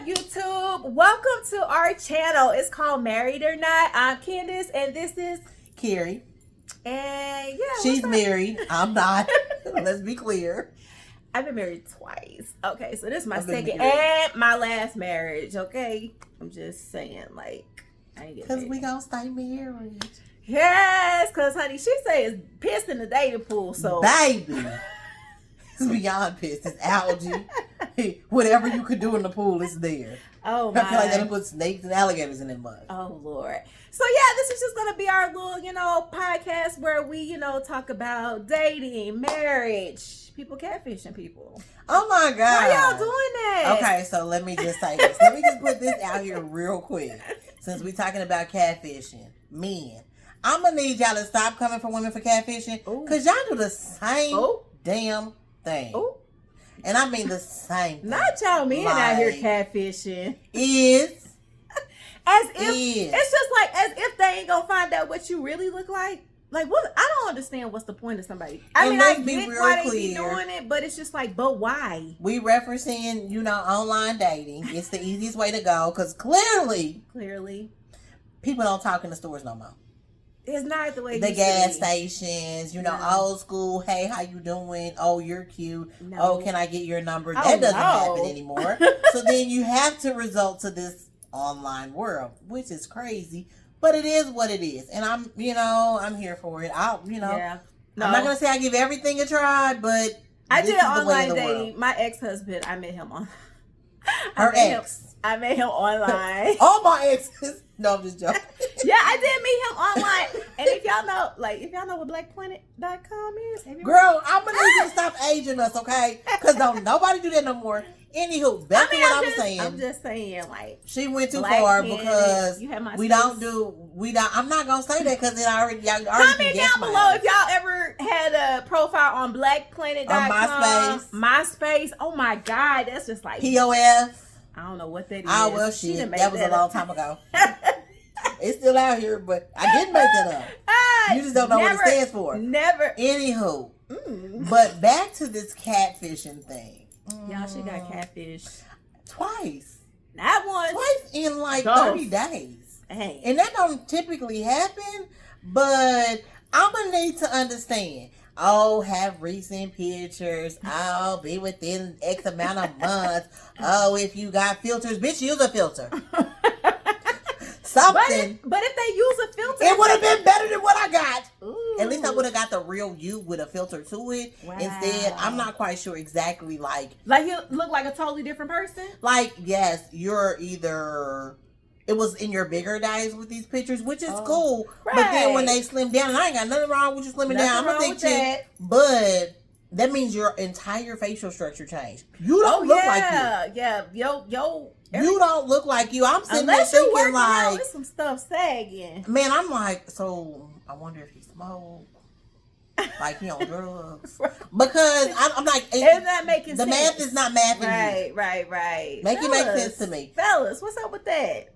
YouTube? Welcome to our channel. It's called Married or Not. I'm Candace and this is Carrie. And yeah, she's married. I'm not. Let's be clear. I've been married twice. Okay, so this is my second and my last marriage. Okay, I'm just saying, like, I ain't getting married. We gonna stay married. Yes, cause honey, she say it's pissed in the dating pool. So baby, it's beyond pissed. It's algae. Whatever you could do in the pool is there. Oh my! I feel like they put snakes and alligators in that mud. Oh Lord. So yeah, this is just gonna be our little, podcast where we, talk about dating, marriage, people catfishing people. Oh my God! Why y'all doing that? Okay, so let me just say this. Let me just put this out here real quick. Since we're talking about catfishing, men, I'm gonna need y'all to stop coming for women for catfishing, cause y'all do the same damn thing. Ooh. And I mean the same thing. Not y'all men out here catfishing. As if it's just like as if they ain't gonna find out what you really look like. Like what? I don't understand what's the point of somebody. I mean, I get why they be doing it, but it's just like, but why? We referencing, online dating. It's the easiest way to go because clearly, people don't talk in the stores no more. It's not the way the gas stations, old school. Hey, how you doing? Oh, you're cute. No. Oh, can I get your number? That doesn't happen anymore. So then you have to resort to this online world, which is crazy, but it is what it is. And I'm here for it. I'm not gonna say I give everything a try, but I did online dating. My ex-husband, I met him on. I met him online. All my exes. No, I'm just joking. Yeah, I did meet him online. And if y'all know what blackplanet.com is, girl, I'm gonna need you to stop aging us, okay? Because don't nobody do that no more. Anywho, back to what I'm saying. I'm just saying, like, she went too far because I'm not gonna say that because y'all already comment down below if y'all ever had a profile on blackplanet.com, MySpace. Oh my God, that's just like POF. I don't know what that is. Oh well, shit, that was a long time ago. It's still out here, but I didn't make that up. You just don't know what it stands for. Never. Anywho, but back to this catfishing thing. Y'all, she got catfished twice. Not once. Twice in like 30 days. Hey. And that don't typically happen, but I'm gonna need to understand. Oh, have recent pictures. Oh, be within X amount of months. Oh, if you got filters, bitch, use a filter. Something. But if they use a filter, it would have been better than what I got. Ooh. At least I would have got the real you with a filter to it. Wow. Instead, I'm not quite sure exactly like you look like a totally different person. Like, yes, you're either. It was in your bigger days with these pictures, which is cool. Right. But then when they slim down, and I ain't got nothing wrong with you slimming down. I'm a thick chick. But that means your entire facial structure changed. You don't look like you. Yeah. You don't look like you. I'm sitting there thinking like with some stuff sagging. Man, I'm like, so I wonder if he smoked. Like he on drugs. Because I'm like, it's not making sense. The math is not mathing. Right. Make it make sense to me. Fellas, what's up with that?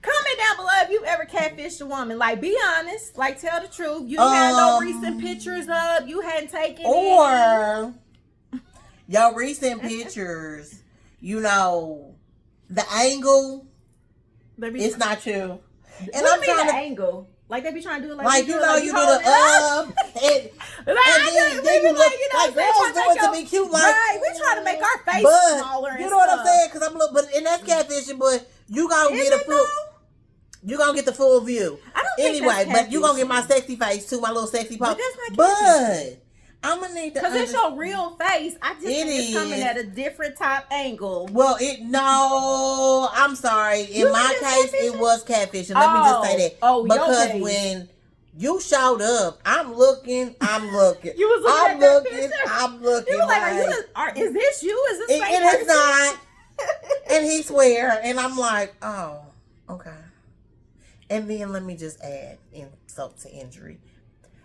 Comment down below if you ever catfished a woman. Like, be honest. Like, tell the truth. You didn't have no recent pictures up. You hadn't taken or your recent pictures, the angle, it's not you. And I'm trying to angle. Like they be trying to do it like you do the and then you look like girls do it to be cute. Like, right, we trying to make our face smaller. You know what I'm saying? Because I'm and that's catfishing. But you gonna get a full. You gonna get the full view. I don't think anyway, but you gonna get my sexy face too, my little sexy pop. But I'm gonna need to because it's your real face. I just think it's coming at a different top angle. Well, I'm sorry. In my case, it was catfishing. Let me just say that. Because when you showed up, I'm looking. You was looking I'm looking. You were like, is this you? Is this and it's not. And he swear, and I'm like, oh, okay. And then let me just add insult to injury.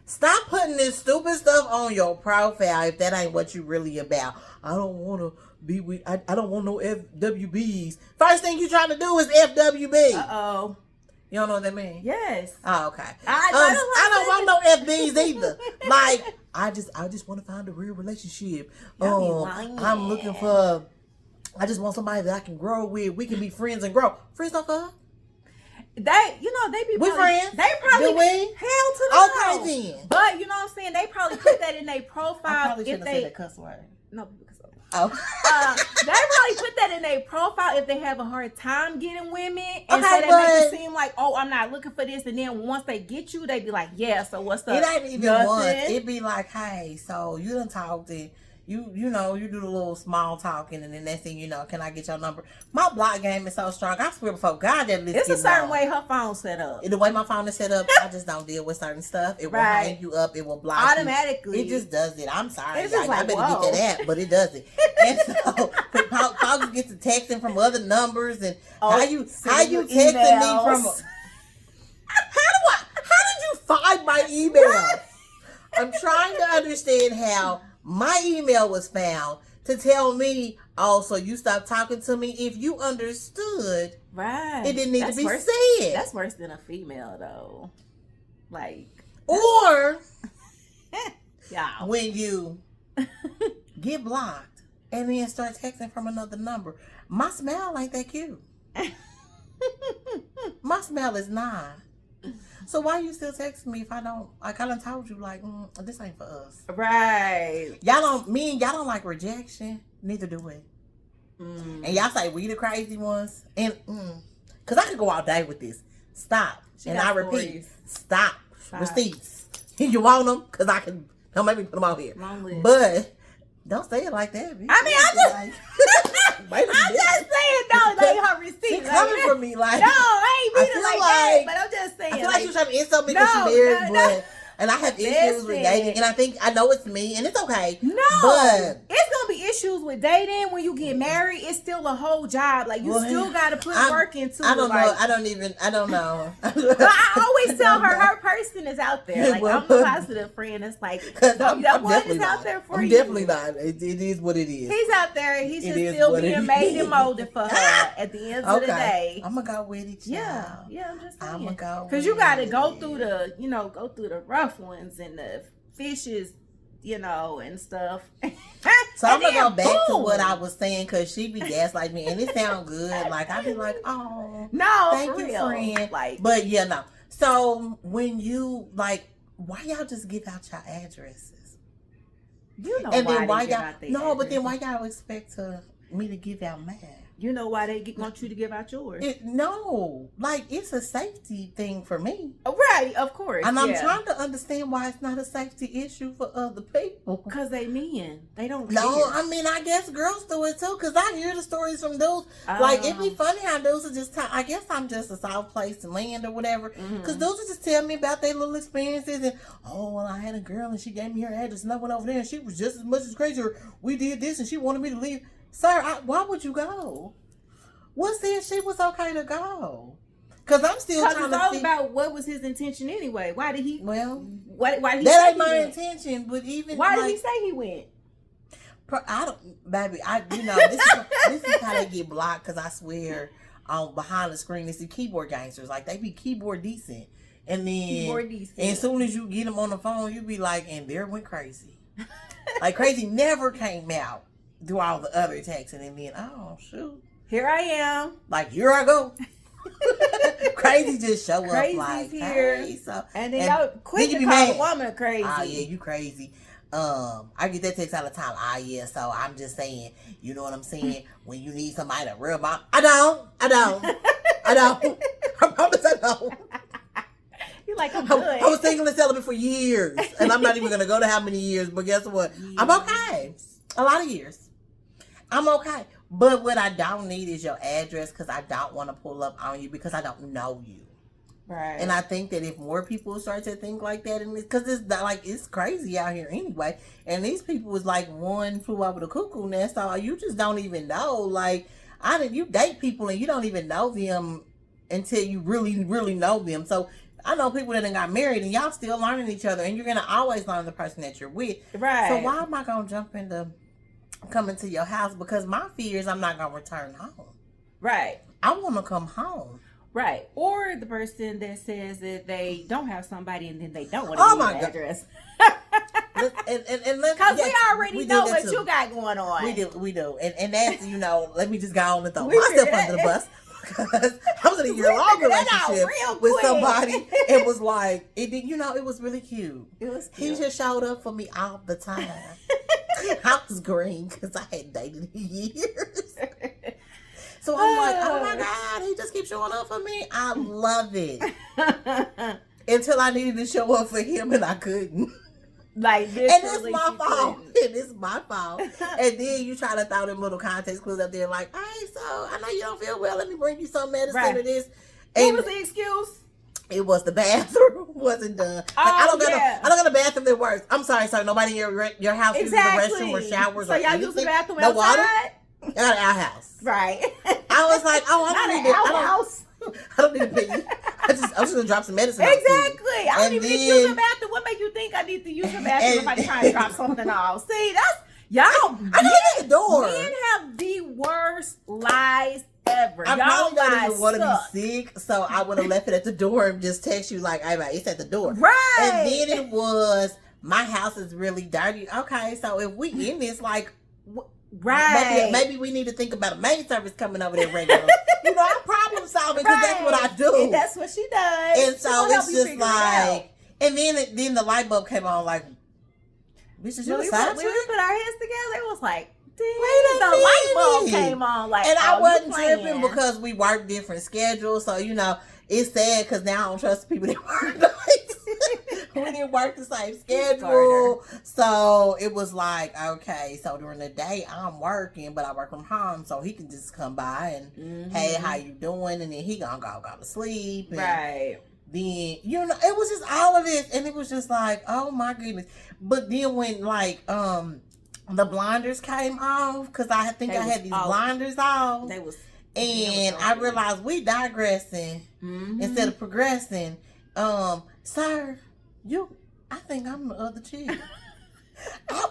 Stop putting this stupid stuff on your profile if that ain't what you really about. I don't want to be with. I don't want no FWBs. First thing you trying to do is FWB. Uh-oh. You don't know what that means? Yes. Oh, okay. I don't want no FBs either. Like, I just want to find a real relationship. I'm looking for I just want somebody that I can grow with. We can be friends and grow. Friends don't fuck. They be we friends. They probably do we? hell to the okay no. Then. But you know what I'm saying? They probably put that in their profile. I probably if shouldn't they have said that cuss word. No, because oh. They probably put that in their profile if they have a hard time getting women, and okay, so they make it seem like, oh, I'm not looking for this, and then once they get you, they be like, yeah. So what's up? It ain't even once. It be like, hey, so you done talked to. You know, you do the little small talking, and then next thing you know, can I get your number? My block game is so strong. I swear before God that it's a certain way her phone's set up. The way my phone is set up, I just don't deal with certain stuff. It will hang you up. It will block automatically. You. It just does it. I'm sorry. It's just I better get that app, but it does it. And so folks get to texting from other numbers, and how you texting me from? How did you find my email? I'm trying to understand how my email was found to tell me, oh, so you stopped talking to me. If you understood, right, it didn't need to be said. That's worse than a female, though. Like, or yeah, when you get blocked and then start texting from another number. My smell ain't that cute. My smell is not. So why you still texting me if I don't? Like I done told you, like this ain't for us, right? Y'all don't like rejection. Neither do we. And y'all say we the crazy ones, and cause I could go all day with this. Stop, and I repeat, stop. Receipts. You want them? Cause I can. Don't make me put them out here. But don't say it like that. Bitch. I mean, I'm just saying, no, like her receipts. She coming for me like. No, I ain't mean it like that. But I'm just saying. I feel like she was trying to insult me because she married, but. And I have issues with dating, and I know it's me, and it's okay. No, but it's gonna be issues with dating when you get married. It's still a whole job. Like you still got to put work into it. I don't know. I don't know. But I always tell her person is out there. Like I'm a positive friend. It's like that one is out there for you. Definitely not. It is what it is. He's out there. He's just still being made and molded for her. At the end of the day, I'm gonna go with it. Yeah. I'm just saying. I'm gonna go because you got to go through the rough ones and the fishes, and stuff. So I'm gonna go back to what I was saying because she be gaslighting me, and it sounds good. Like I be like, oh no, thank you, real. Friend. Like, but yeah, no. So when you like, why y'all just give out your addresses? You know, and why then why y'all but then why y'all expect me to give out mine? You know why they want you to give out yours? No, like it's a safety thing for me. Right, of course. And I'm trying to understand why it's not a safety issue for other people. Because they men. They don't care. No, I mean, I guess girls do it too. Because I hear the stories from dudes. Like, it'd be funny how dudes are just, I guess I'm just a soft place to land or whatever. Because dudes will just tell me about their little experiences. And, oh, well, I had a girl and she gave me her address and I went over there and she was just as much as crazy. Or we did this and she wanted me to leave. Sir, why would you go? What said she was okay to go? Because I'm still trying to see about what was his intention anyway. Why did he? Well, why did he? That ain't my intention. But even why did he say he went? I don't, baby. This is how they get blocked. Because I swear, behind the screen, it's the keyboard gangsters. Like they be keyboard decent, and then as soon as you get them on the phone, you be like, and there went crazy. Like crazy never came out through all the other texting, and then oh shoot. Here I am. Like, here I go. Crazy just show Crazy's up like, here. Hey, so, and then y'all quick to call a woman crazy. Oh, yeah, you crazy. I get that text all the time. Ah, yeah, so I'm just saying, you know what I'm saying? When you need somebody to rub on. I don't. I promise I don't. You're like, I'm good. I was single and celibate for years. And I'm not even going to go to how many years, but guess what? I'm okay. A lot of years. I'm okay. But what I don't need is your address because I don't want to pull up on you because I don't know you. Right. And I think that if more people start to think like that, and because it's crazy out here anyway, and these people is like one flew over the cuckoo nest, so you just don't even know. Like, you date people and you don't even know them until you really, really know them. So I know people that got married and y'all still learning each other, and you're gonna always learn the person that you're with. Right. So why am I gonna jump into coming to your house? Because my fear is I'm not gonna return home. Right. I want to come home. Right. Or the person that says that they don't have somebody and then they don't want to give an address. And let's, because we already know what you got going on. We do. And that's, let me just go on and throw myself under the bus. Because I was in a year-long relationship with somebody. It was like, it was really cute. It was cute. He just showed up for me all the time. I was green because I hadn't dated in years. So I'm like, oh my God, he just keeps showing up for me. I love it. Until I needed to show up for him and I couldn't. Like this, and it's my fault. And it's my fault. And then you try to throw them little context clues up there, like, hey, so I know you don't feel well. Let me bring you some medicine or this. And what was the excuse? It was the bathroom wasn't done. Like, I don't got a bathroom that works. I'm sorry, sir. Nobody in your house uses the restroom or showers. So or y'all anything. use the bathroom no outside? Water? Y'all at our house. Right. I was like, oh, I don't need to pee. I'm just gonna drop some medicine. Exactly. I don't even need to use your bathroom. What make you think I need to use your bathroom if I'm trying to drop something off? See, that's y'all. I need the door. Men have the worst lies ever. I probably don't even want to be sick, so I would have left it at the door and just text you like, "Hey, it's at the door." Right. And then it was, my house is really dirty. Okay, so if we in this, like, right, maybe we need to think about a maid service coming over there regularly. I'm problem solving because that's what I do. And that's what she does. And so it's just like, and then the light bulb came on. Like, bitch, is you a side chick? When we put our heads together, it was like, wait the light bulb came on. Like, and I wasn't tripping because we work different schedules. So it's sad because now I don't trust the people that work nights. We didn't work the same schedule. So it was like, okay, so during the day I'm working, but I work from home, so he can just come by and hey, how you doing? And then he gonna go to sleep. And right. Then it was just all of this, and it was just like, oh my goodness. But then when the blinders came off, because I think I had these blinders off. And I realized we digressing instead of progressing. Sir, I think I'm the other chick.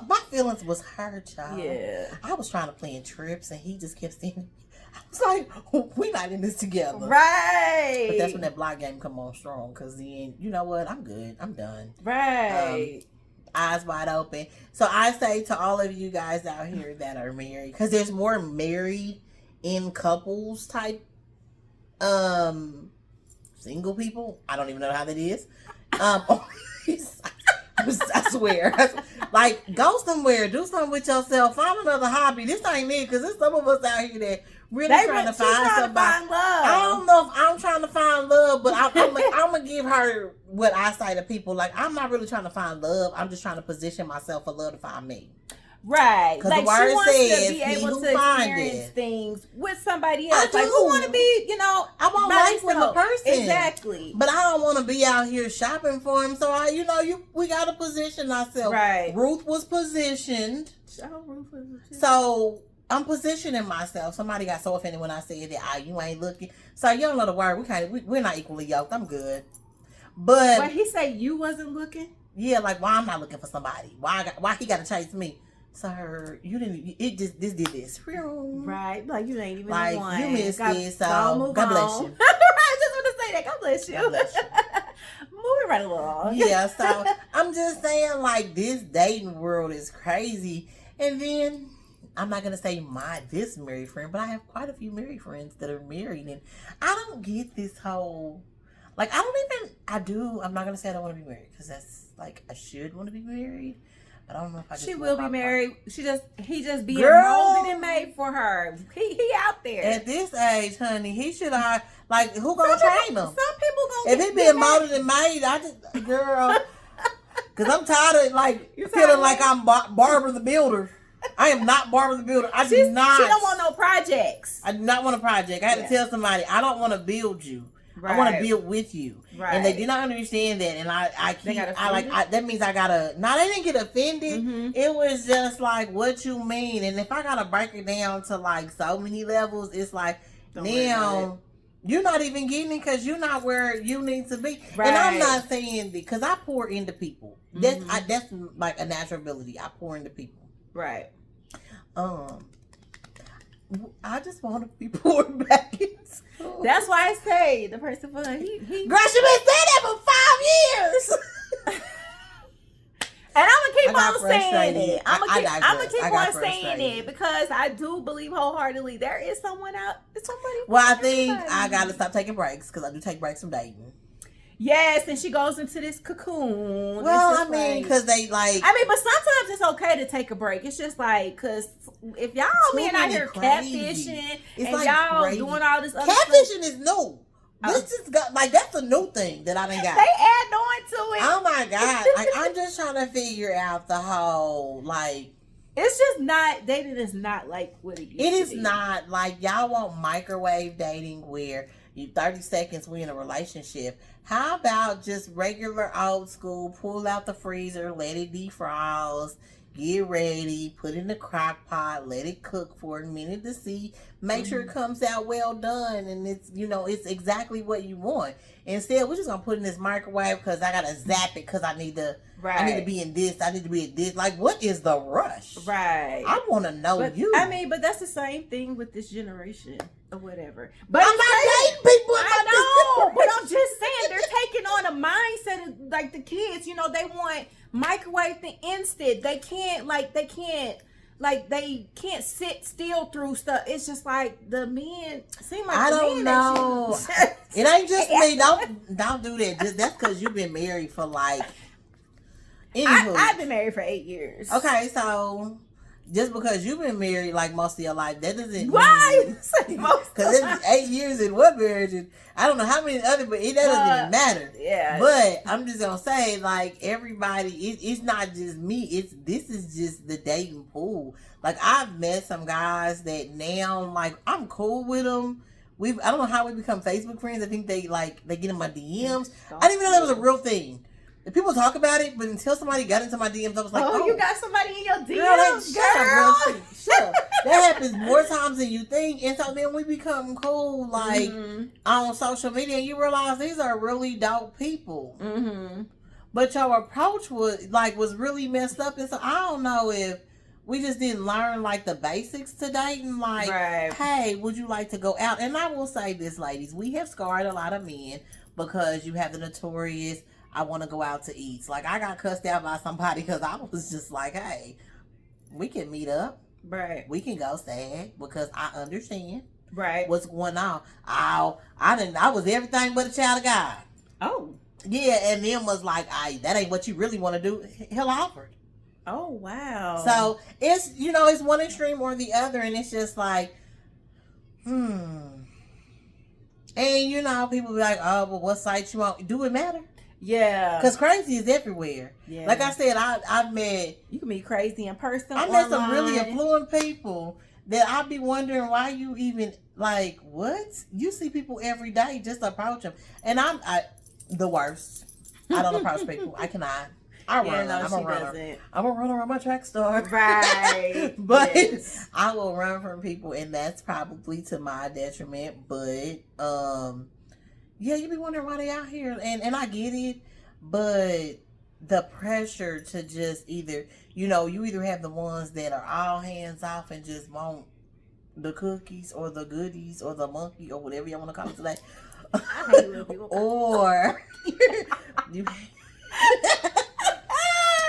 My feelings was hurt, y'all. Yeah. I was trying to plan trips, and he just kept saying, I was like, we not in this together. Right. But that's when that block game come on strong, because then, you know what? I'm good. I'm done. Right. Eyes wide open. So I say to all of you guys out here that are married, because there's more married in couples type single people. I don't even know how that is. I swear. Like, go somewhere, do something with yourself, find another hobby. This ain't it, because there's some of us out here that really trying to find somebody. I don't know if I'm trying to find love, but I'm gonna give her what I say to people. Like, I'm not really trying to find love. I'm just trying to position myself for love to find me. Right. Like, the word she wants says, to be able to experience things with somebody else. I like, who want to be, I want life with a person. Exactly. But I don't want to be out here shopping for him. So we got to position ourselves. Right. Ruth was positioned. So I'm positioning myself. Somebody got so offended when I said that, you ain't looking. So you don't know the word. We're not equally yoked. I'm good. But he said you wasn't looking? Yeah, like, why I'm not looking for somebody? Why he got to chase me? Sir, you didn't. This did this. Right, like you ain't even like one. You missed this. So God bless you. I just want to say that. God bless you. God bless you. Moving right along. Yeah. So I'm just saying, like, this dating world is crazy. And then I'm not gonna say this married friend, but I have quite a few married friends that are married, and I don't get this whole. Like, I do. I'm not gonna say I don't want to be married, because that's like, I should want to be married. But I don't know if I just. She will be married. He just being molded and made for her. He out there. At this age, honey, he should have, like, who gonna train him? Some people gonna. If he being molded and made, girl, because I'm tired of, like, feeling like I'm Barbara the Builder. I am not Barbara the Builder. She don't want no projects. I do not want a project. I had to tell somebody, I don't want to build you. Right. I want to build with you. Right. And they did not understand that. And that means I gotta, they didn't get offended. Mm-hmm. It was just like, what you mean? And if I gotta break it down to, like, so many levels, it's like, now you're not even getting it because you're not where you need to be. Right. And I'm not saying because I pour into people. Mm-hmm. That's like a natural ability. I pour into people. Right. I just want to be poured back in school. That's why I say the person he Girl, she been saying that for 5 years. And I'm gonna keep on saying it. I'm gonna keep on saying it because I do believe wholeheartedly there is someone out. Somebody. Well, I think I gotta stop taking breaks because I do take breaks from dating. Yes, and she goes into this cocoon. Well, I mean, because they like. I mean, but sometimes it's okay to take a break. It's just like, because if y'all being out here catfishing and like y'all crazy. Doing all this other catfishing is new. This just got like that's a new thing that I done got. They add on to it. Oh my god! Like I'm just trying to figure out the whole like. It's just not dating is not like what it used It is to be. not like y'all want microwave dating where you 30 seconds we in a relationship. How about just regular old school? Pull out the freezer, let it defrost, get ready, put in the crock pot, let it cook for a minute to see, make sure it comes out well done, and it's it's exactly what you want. Instead, we're just gonna put in this microwave because I gotta zap it because I need to. Right. I need to be in this. I need to be in this. Like, what is the rush? Right. I want to know you. I mean, but that's the same thing with this generation or whatever. But I'm not dating people. I know, but I'm just saying they're taking on a mindset of like the kids. You know, they want microwave the instant. They can't sit still through stuff. It's just like the men seem like I don't know. It ain't just me. Don't do that. Just that's because you've been married for like. I've been married for 8 years. Okay, so just because you've been married like most of your life, that doesn't mean because it's 8 years in one marriage. And I don't know how many other, but that doesn't even matter. Yeah. But I'm just gonna say, like everybody, it's not just me. This is just the dating pool. Like I've met some guys that now, like I'm cool with them. I don't know how we become Facebook friends. I think they get in my DMs. I didn't even know that was a real thing. People talk about it, but until somebody got into my DMs, I was like, "Oh, you got somebody in your DMs, girl." Sure. That happens more times than you think, and so then we become cool, like on social media, and you realize these are really dope people. Mm-hmm. But your approach was really messed up, and so I don't know if we just didn't learn like the basics to dating. Like, hey, would you like to go out? And I will say this, ladies, we have scarred a lot of men because you have the notorious. I want to go out to eat. Like, I got cussed out by somebody because I was just like, hey, we can meet up. Right. We can go sad because I understand. Right. What's going on. I was everything but a child of God. Oh. Yeah, and then was like, that ain't what you really want to do. Hell offered. Oh, wow. So, it's, it's one extreme or the other, and it's just like, And, people be like, oh, well, what site you want? Do it matter? Yeah. Because crazy is everywhere. Yeah. Like I said, I've met... You can be crazy in person. I met some really affluent people that I'd be wondering why you even... Like, what? You see people every day, just approach them. And I'm the worst. I don't approach people. I cannot. I'm a runner. I'm a runner on my track star. Right. But I will run from people, and that's probably to my detriment. But, yeah, you be wondering why they out here, and I get it, but the pressure to just either, you either have the ones that are all hands off and just want the cookies or the goodies or the monkey or whatever you want to call it today,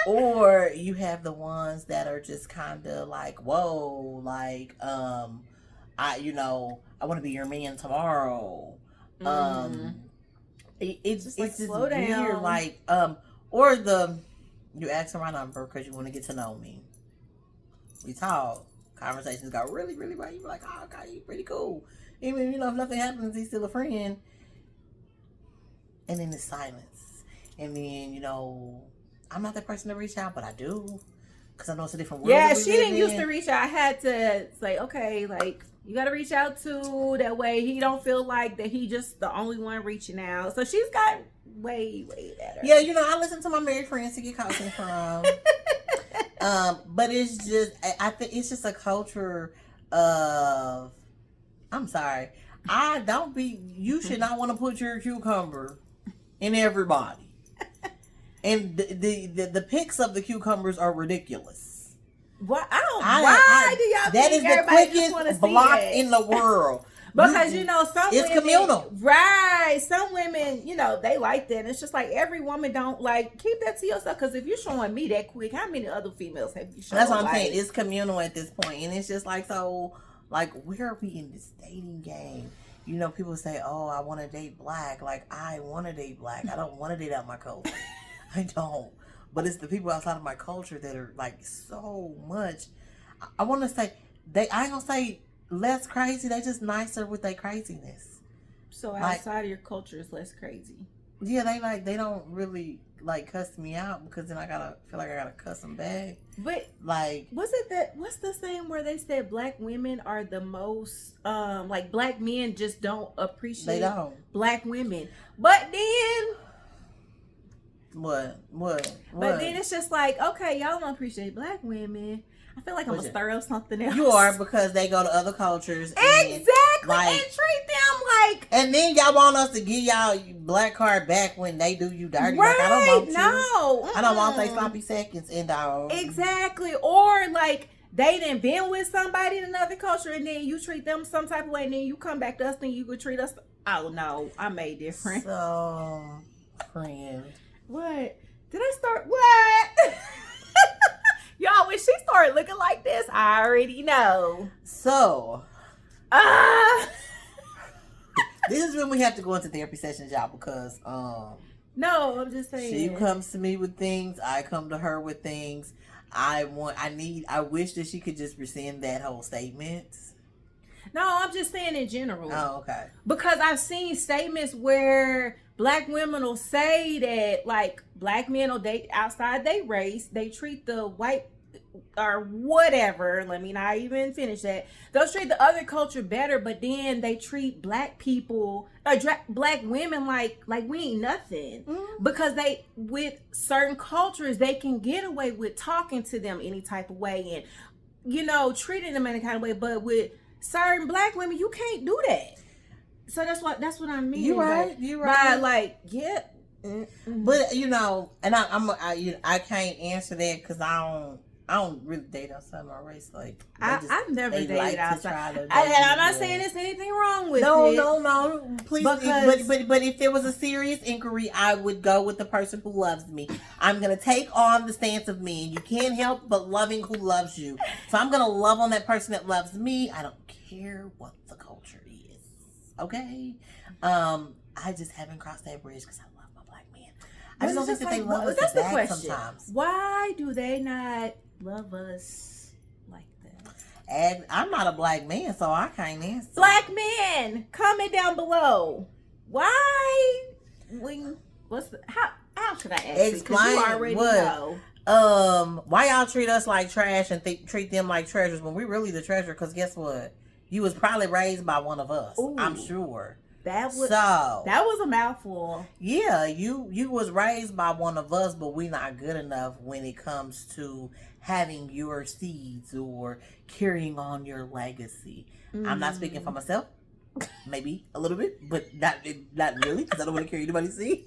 or you have the ones that are just kind of like, whoa, like, I want to be your man tomorrow. It's just slow down. Weird, like, you ask for my number because you want to get to know me. We talk. Conversations go really, really right. You be like, oh, okay, you pretty cool. Even, if nothing happens, he's still a friend. And then it's silence. And then, I'm not that person to reach out, but I do. Because I know it's a different world. Yeah, she didn't used to reach out. I had to say, okay, like, you got to reach out to, that way he don't feel like that he just the only one reaching out. So she's got way, way better. Yeah, I listen to my married friends to get coaching from. But it's just, I think it's just a culture of, I'm sorry, you should not want to put your cucumber in everybody. And the pics of the cucumbers are ridiculous. Why do y'all that think is the quickest block in the world? Because you know, some it's women, communal, right? Some women, you know, they like that. And it's just like every woman don't like keep that to yourself. Because if you're showing me that quick, how many other females have you shown? That's what I'm saying. It's communal at this point, and it's just like, so, like, where are we in this dating game? You know, people say, "Oh, I want to date black." Like, I want to date black. I don't want to date out my culture. I don't. But it's the people outside of my culture that are like so much. I want to say I ain't gonna say less crazy. They just nicer with their craziness. So outside of your culture is less crazy. Yeah, they don't really like cuss me out because then I feel like I gotta cuss them back. But like, what's the saying where they said black women are the most like black men just don't appreciate black women. But then what? But then it's just like, okay, y'all don't appreciate black women. I feel like I'm gonna stir up something else. You are, because they go to other cultures. Exactly. And treat them like. And then y'all want us to give y'all black card back when they do you dirty. Right. Like, I don't want you. No. I don't want they sloppy seconds in dog. Exactly. Or like they done been with somebody in another culture and then you treat them some type of way and then you come back to us and you would treat us. Oh no, I made different. So, friend. What? Did I start? What? Y'all, when she started looking like this, I already know. So, this is when we have to go into therapy sessions, y'all, because no, I'm just saying. She comes to me with things, I come to her with things. I wish that she could just rescind that whole statement. No, I'm just saying in general. Oh, okay. Because I've seen statements where black women will say that, like, black men will date outside their race. They treat the white or whatever. Let me not even finish that. They'll treat the other culture better, but then they treat black people or black women like we ain't nothing. Mm-hmm. Because with certain cultures, they can get away with talking to them any type of way and, you know, treating them in a kind of way. But with certain black women, you can't do that. So that's what I mean. You right. By like, yeah. Mm-hmm. But you know, and I can't answer that because I don't really date outside my race. Like, I've never dated like outside. And I'm not saying there's anything wrong with it. No. Please, but if there was a serious inquiry, I would go with the person who loves me. I'm gonna take on the stance of me, and you can't help but loving who loves you. So I'm gonna love on that person that loves me. I don't care what the culture is. Okay. I just haven't crossed that bridge because I love my black man. I just don't think that they love us back sometimes. Why do they not love us like that? And I'm not a black man, so I can't answer. Black men, comment down below. Why? How should I ask? Explain you already know. Why y'all treat us like trash and treat them like treasures when we really the treasure? Because guess what? You was probably raised by one of us. Ooh, I'm sure. That was a mouthful. Yeah, you was raised by one of us, but we not good enough when it comes to having your seeds or carrying on your legacy. Mm. I'm not speaking for myself. Maybe a little bit, but not really, because I don't want to carry anybody's seed.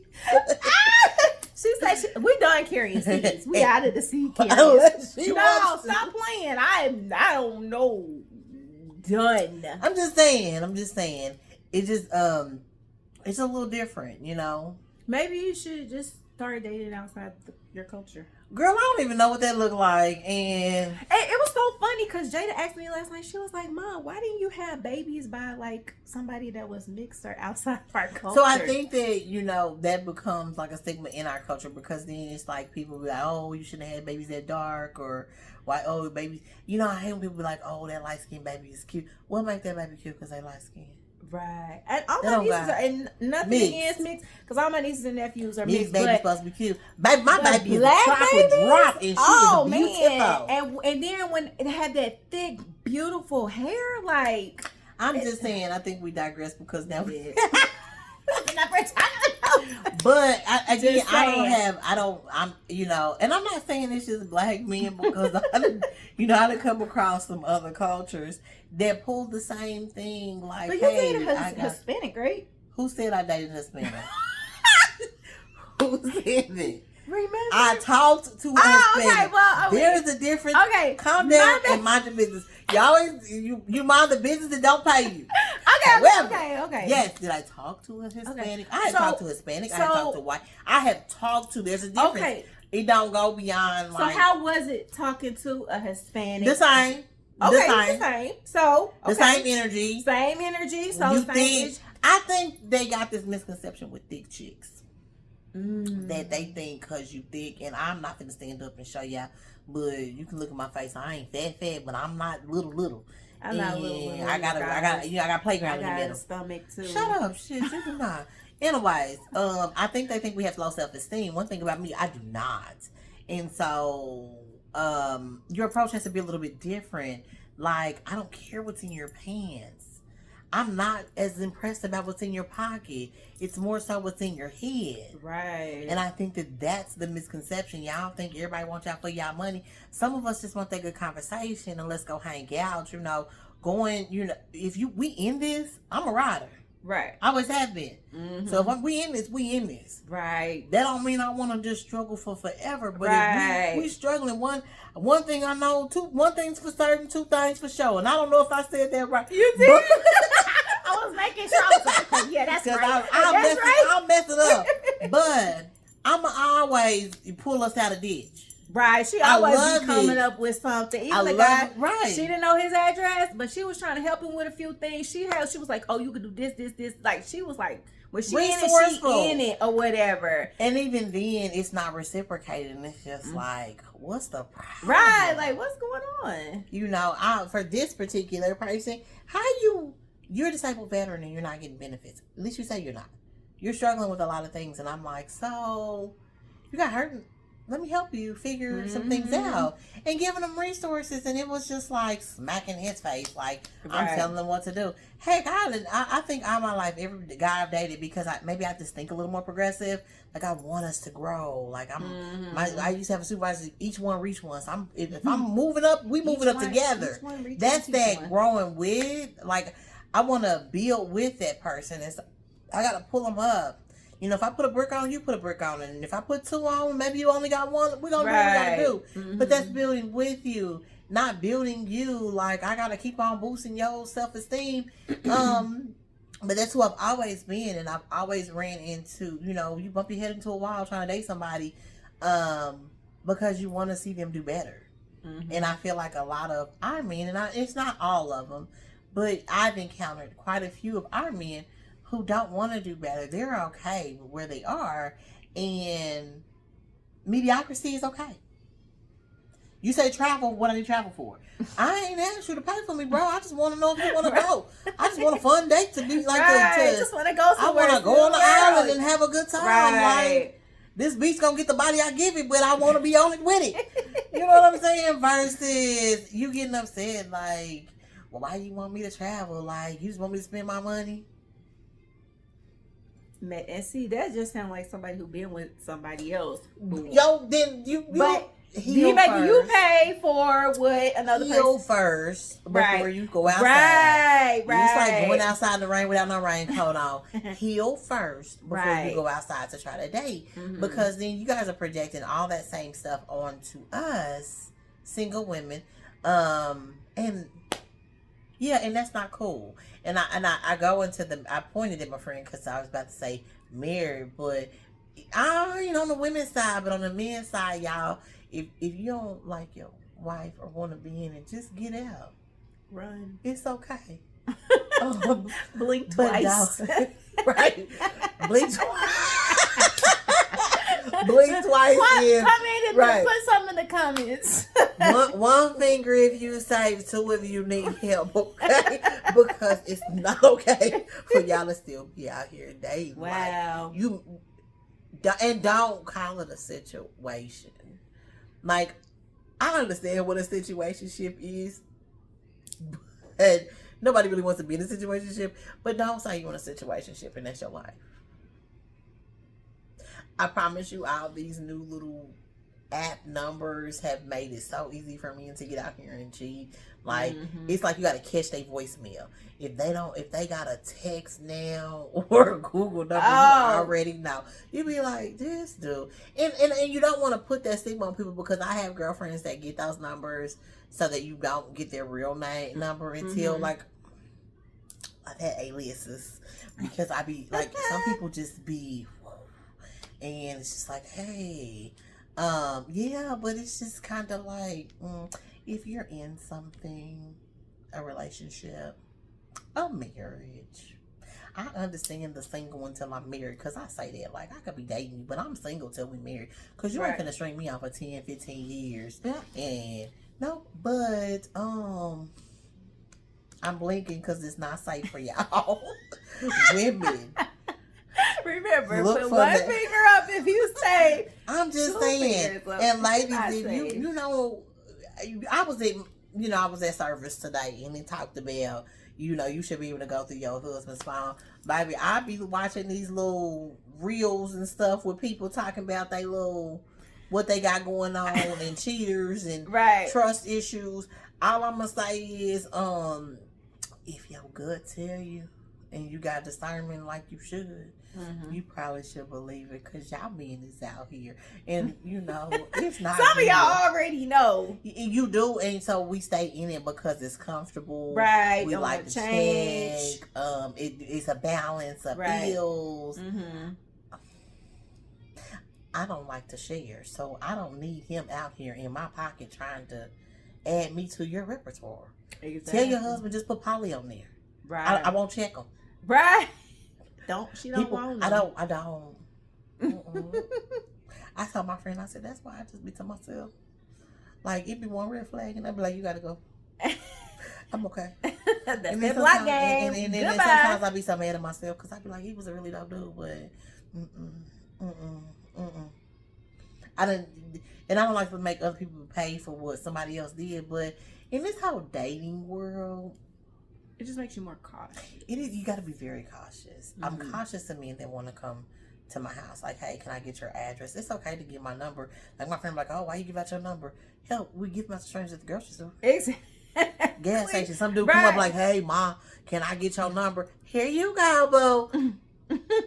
She said we done carrying seeds. We out of the seed carriers. No, stop playing. I don't know. Done. I'm just saying. It just it's a little different, you know. Maybe you should just start dating outside your culture. Girl, I don't even know what that looked like, and it was so funny because Jada asked me last night. She was like, "Mom, why didn't you have babies by like somebody that was mixed or outside of our culture?" So I think that, you know, that becomes like a stigma in our culture, because then it's like people be like, "Oh, you shouldn't have had babies that dark," or why? "Oh, babies." You know, I hate when people be like, "Oh, that light skinned baby is cute." What make that baby cute? Because they light skinned. Right. And all my nieces are, and nothing against mixed, because all my nieces and nephews are mixed. Baby's supposed to be cute. My baby is a chocolate drop, and she is beautiful. Man. And then when it had that thick, beautiful hair, like, I'm just saying, I think we digress because now we but I'm, you know, and I'm not saying it's just black men, because I done come across some other cultures that pull the same thing. Like, but you dated Hispanic, right? Who said I dated Hispanic? Who said it? Remember? I talked to a Hispanic. Okay, well, there's a difference. Okay, calm down and mind your business. You always you mind the business that don't pay you. Okay, okay. Yes, did I talk to a Hispanic? Okay. I had talked to Hispanic. I had talked to white. I have talked to. There's a difference. Okay. It don't go beyond. So how was it talking to a Hispanic? The same. Okay, the same. So the same energy. Same energy. So you think? I think they got this misconception with thick chicks. That they think because you thick, and I'm not gonna stand up and show y'all, but you can look at my face. I ain't fat, but I'm not little. I'm not little. I got playground in the middle. Stomach too. Shut up, shit. You do not. Anyways, I think they think we have low self-esteem. One thing about me, I do not, and so your approach has to be a little bit different. Like, I don't care what's in your pants. I'm not as impressed about what's in your pocket. It's more so what's in your head. Right. And I think that that's the misconception. Y'all think everybody wants y'all for y'all money. Some of us just want that good conversation and let's go hang out, going, if we in this, I'm a rider. Right. I always have been. Mm-hmm. So if we in this, we in this. Right. That don't mean I want to just struggle for forever. But right. if we struggling, one thing I know, one thing's for certain, two things for sure. And I don't know if I said that right. You did? I was making sure. I was like, okay, yeah, that's right. I'll mess it up. But I'ma always pull us out of ditch. Right, she always be coming up with something. Even the guy, right? She didn't know his address, but she was trying to help him with a few things. She was like, "Oh, you could do this." Like she was like, "When she in it or whatever." And even then, it's not reciprocated, and it's just like, "What's the problem?" Right, like what's going on? For this particular person, you're a disabled veteran and you're not getting benefits. At least you say you're not. You're struggling with a lot of things, and I'm like, so you got hurt. Let me help you figure some things out. And giving them resources. And it was just like smacking his face. Like, I'm telling them what to do. Heck, I think all my life, every guy I've dated, because I just think a little more progressive. Like, I want us to grow. Like, I used to have a supervisor, each one reach one. So if I'm moving up, we moving up together. That's that growing with. Like, I want to build with that person. I got to pull them up. If I put a brick on, you put a brick on. And if I put two on, maybe you only got one. We're going to do what we got to do. Mm-hmm. But that's building with you, not building you. Like, I got to keep on boosting your self-esteem. But that's who I've always been. And I've always ran into, you bump your head into a wall trying to date somebody because you want to see them do better. Mm-hmm. And I feel like a lot of our men, and it's not all of them, but I've encountered quite a few of our men who don't want to do better. They're okay with where they are, and mediocrity is okay. You say travel, what do you travel for? I ain't asked you to pay for me, bro. I just want to know if you want to go. I just want a fun date to be like I just want to go somewhere. I want to go on the island and have a good time. Like, this beach gonna get the body I give it, but I want to be on it with it. You know what I'm saying? Versus you getting upset like, well, why you want me to travel? Like, you just want me to spend my money? And see, that just sounds like somebody who been with somebody else. Yo, then you you pay for what another person first before you go outside. Right. It's like going outside in the rain without no raincoat on. Heal first before you go outside to try to date. Mm-hmm. Because then you guys are projecting all that same stuff onto us, single women. And that's not cool. And I go into I pointed at my friend because I was about to say married, but I ain't on the women's side, but on the men's side, y'all, if you don't like your wife or want to be in it, just get out. Run. It's okay. Blink twice. Right. Blink twice. Blink twice. Come in and put something in the comments. one finger if you say, two if you need help, okay? Because it's not okay for y'all to still be out here dating. Wow. And don't call it a situation. Like, I understand what a situationship is, but nobody really wants to be in a situationship. But don't say you're in a situationship and that's your life. I promise you, all these new little app numbers have made it so easy for me to get out here and cheat. Like, it's like you got to catch their voicemail. If they got a text now or a Google number, you already know. You be like, this dude. And you don't want to put that stigma on people, because I have girlfriends that get those numbers so that you don't get their real name number until, like, I've had aliases. Because I be, like, some people just be, and it's just like, hey, yeah, but it's just kind of like, if you're in something, a relationship, a marriage, I understand the single until I'm married, because I say that, like, I could be dating you, but I'm single till we married, because you ain't gonna string me out for 10, 15 years, and, no, but, I'm blinking because it's not safe for y'all. Women. Remember, put one finger up if you say. I'm just saying. And ladies, if you know, I was at service today, and they talked about, you should be able to go through your husband's phone. Baby, I be watching these little reels and stuff with people talking about they little, what they got going on, and cheaters and trust issues. All I'm gonna say is, if your gut tell you, and you got discernment like you should, you probably should believe it, because y'all men is out here, and it's not. Some of y'all already know. You do, and so we stay in it because it's comfortable. Right. We like to change. It's a balance of bills. I don't like to share, so I don't need him out here in my pocket trying to add me to your repertoire. Exactly. Tell your husband, just put Polly on there. Right. I won't check him. Right. She don't want them. I don't. I told my friend, I said, that's why I just be to myself. Like, it be one red flag, and I be like, you gotta go. I'm okay. That's that black game. And then sometimes I be so mad at myself, because I be like, he was a really dope dude, but I don't like to make other people pay for what somebody else did, but in this whole dating world, it just makes you more cautious. It is. You got to be very cautious. I'm cautious of men that want to come to my house. Like, hey, can I get your address? It's okay to give my number. Like, my friend, like, oh, why you give out your number? Hell, we give them out to strangers at the grocery store. Exactly. Gas station. Some dude come up like, hey, ma, can I get your number? Here you go, boo.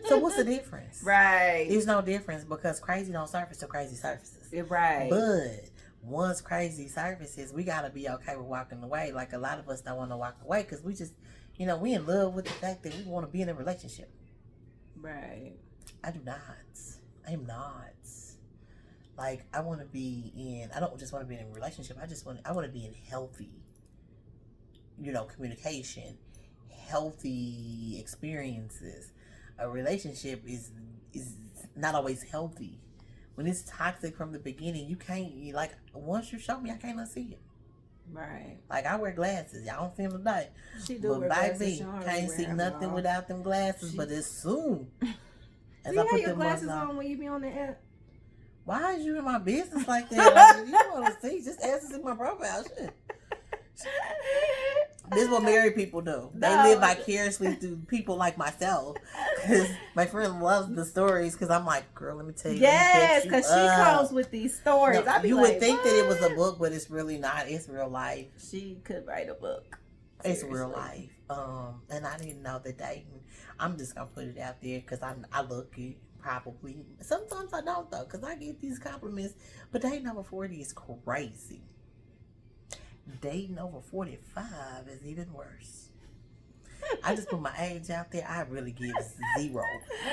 So what's the difference? Right. There's no difference, because crazy don't surface to crazy surfaces. Right. But once crazy surfaces, we got to be okay with walking away. Like, a lot of us don't want to walk away, because we just, we in love with the fact that we want to be in a relationship. Right. I do not. I am not. Like, I want to be in, I don't just want to be in a relationship. I want to be in healthy, communication, healthy experiences. A relationship is not always healthy. When it's toxic from the beginning, you can't, like, once you show me, I can't unsee it. Right. Like, I wear glasses. Y'all don't feel me today. She do wear glasses. Can't see nothing without them glasses, but as soon as I put your glasses on when you be on the app. Why is you in my business like that? Like, you want to see, just ask to see my profile. Shit. This is what married people do. They live vicariously through people like myself. Because my friend loves the stories. Because I'm like, girl, let me tell you. Yes, because she comes with these stories. No, you would think that it was a book, but it's really not. It's real life. She could write a book. Seriously. It's real life. And I didn't know that dating. I'm just gonna put it out there because I look it probably. Sometimes I don't though, because I get these compliments. But dating over 40 is crazy. Dating over 45 is even worse. I just put my age out there. I really give 0.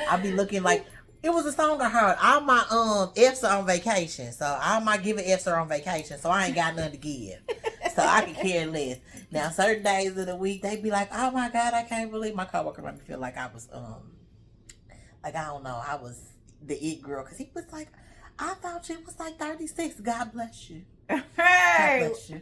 I be looking like, it was a song I heard. All my F's are on vacation. So all my giving F's are on vacation. So I ain't got nothing to give. So I can care less. Now certain days of the week they be like, oh my God, I can't believe, my coworker made me feel like I was like, I don't know, I was the it girl. Cause he was like, I thought you was like 36. God bless you. Hey. God bless you.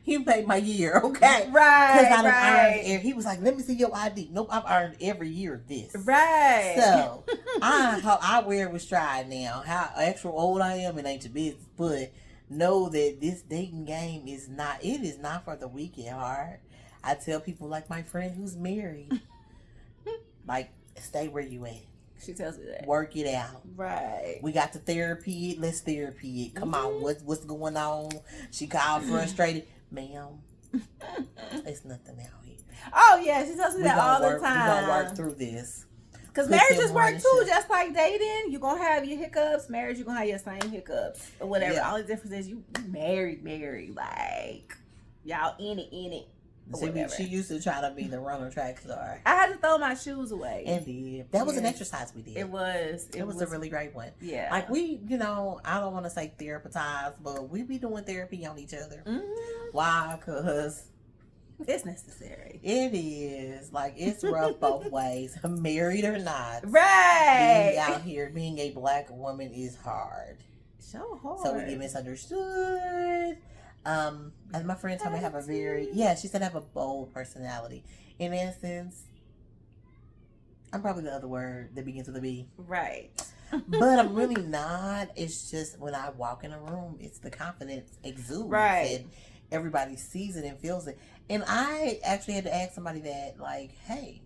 He paid my year, okay? Right. Because I earned. He was like, "Let me see your ID." Nope, I've earned every year this. Right. So I wear it with stride now. How extra old I am, it ain't your business. But know that this dating game is not. It is not for the weak at heart. I tell people like my friend who's married, like, stay where you at. She tells me that. Work it out. Right. We got the therapy it. Let's therapy it. Come on. What's going on? She called frustrated. ma'am, it's nothing out here. Oh yeah, she tells me that all the time. We're gonna work through this. Because marriage is work too, just like dating. You're going to have your hiccups. Marriage, you're going to have your same hiccups or whatever. Yeah. All the difference is you married. Like, y'all in it. She used to try to be the runner track star. I had to throw my shoes away. Indeed. That was an exercise we did. It was. It was a really great one. Yeah. Like we, I don't want to say therapize, but we be doing therapy on each other. Mm-hmm. Why? Because it's necessary. It is. Like, it's rough both ways. Married or not. Right. Being out here, being a black woman is hard. So hard. So we get misunderstood. As my friend told me, I have she said I have a bold personality. In essence, I'm probably the other word that begins with a B. Right. But I'm really not. It's just when I walk in a room, it's the confidence exudes. Right. And everybody sees it and feels it. And I actually had to ask somebody that, like, hey,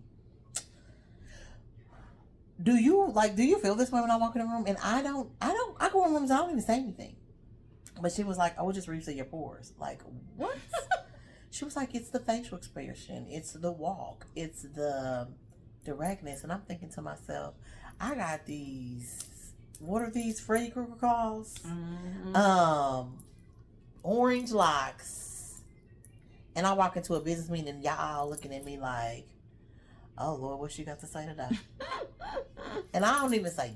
do you feel this way when I walk in a room? And I go in rooms, I don't even say anything. But she was like, I would just read through your pores. Like, what? She was like, it's the facial expression. It's the walk. It's the directness. And I'm thinking to myself, I got these, what are these Freddy Krueger calls? Mm-hmm. Orange locks. And I walk into a business meeting and y'all looking at me like, oh Lord, what she got to say today? And I don't even say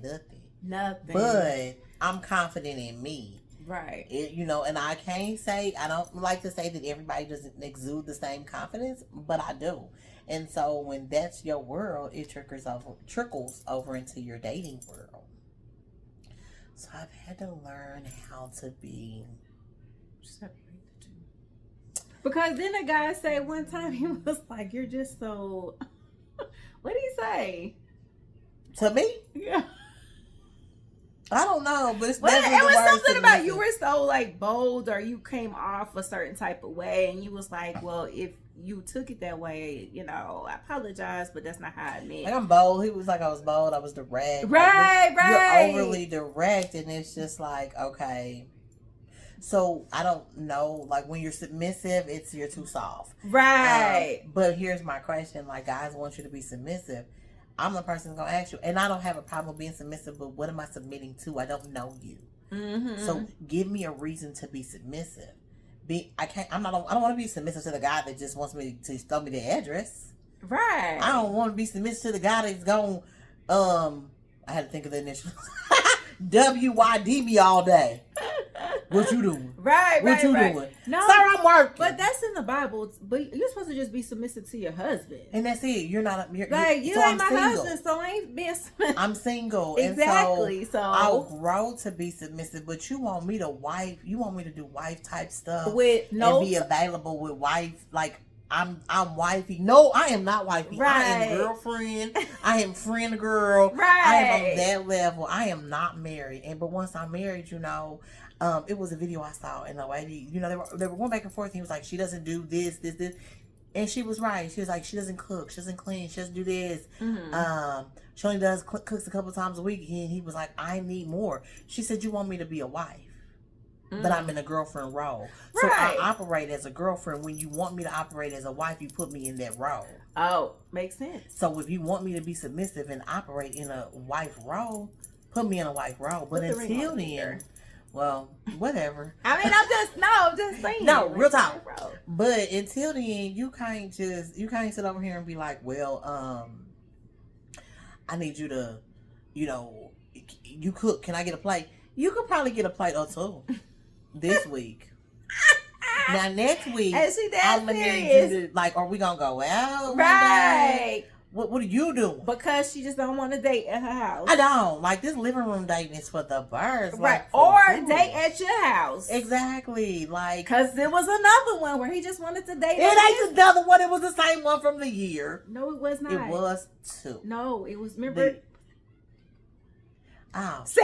nothing. But I'm confident in me. Right. And I can't say, I don't like to say that everybody doesn't exude the same confidence, but I do. And so when that's your world, it trickles over into your dating world. So I've had to learn how to be separate the two. Because then a guy said one time, he was like, you're just so, what did he say? To me? Yeah. I don't know, but it was something about you were so like bold, or you came off a certain type of way, and you was like, well, if you took it that way, I apologize, but that's not how I meant. Like, I'm bold. He was like, I was bold. I was direct. Right. You're overly direct, and it's just like, okay. So I don't know, like when you're submissive, you're too soft. Right. But here's my question: like, guys want you to be submissive. I'm the person that's gonna ask you, and I don't have a problem being submissive. But what am I submitting to? I don't know you, so give me a reason to be submissive. I don't want to be submissive to the guy that just wants me to throw me the address. Right. I don't want to be submissive to the guy that's going. I had to think of the initials. WYD me all day. What you doing? Right. What you right. doing? No, sir, I'm working. But that's in the Bible. But you're supposed to just be submissive to your husband. And that's it. You're not. You ain't my husband, so I ain't being. I'm single. Exactly. And so I'll grow to be submissive, but you want me to wife. You want me to do wife type stuff with and be available with wife like. I'm wifey. No, I am not wifey. Right. I am girlfriend. I am friend girl. Right. I am on that level. I am not married. But once I'm married, it was a video I saw, and the lady, they were going back and forth. And he was like, she doesn't do this, and she was right. She was like, she doesn't cook, she doesn't clean, she doesn't do this. Mm-hmm. She only does cooks a couple times a week. And he was like, I need more. She said, you want me to be a wife? But I'm in a girlfriend role. So I operate as a girlfriend. When you want me to operate as a wife, you put me in that role. Oh, makes sense. So if you want me to be submissive and operate in a wife role, put me in a wife role. But until then, well, whatever. I mean, I'm just saying. No, real talk. But until then, you can't sit over here and be like, well, I need you to, you cook. Can I get a plate? You could probably get a plate or two. This week. Now next week, I'm gonna need you to, like, are we gonna go out? Right. What are you doing? Because she just don't want to date at her house. I don't. Like, this living room dating is for the birds. Right. Like, or date at your house. Exactly. Like, because there was another one where he just wanted to date. It ain't another one. It was the same one from the year. No, it was not. It was two. No, it was, remember? Oh. See?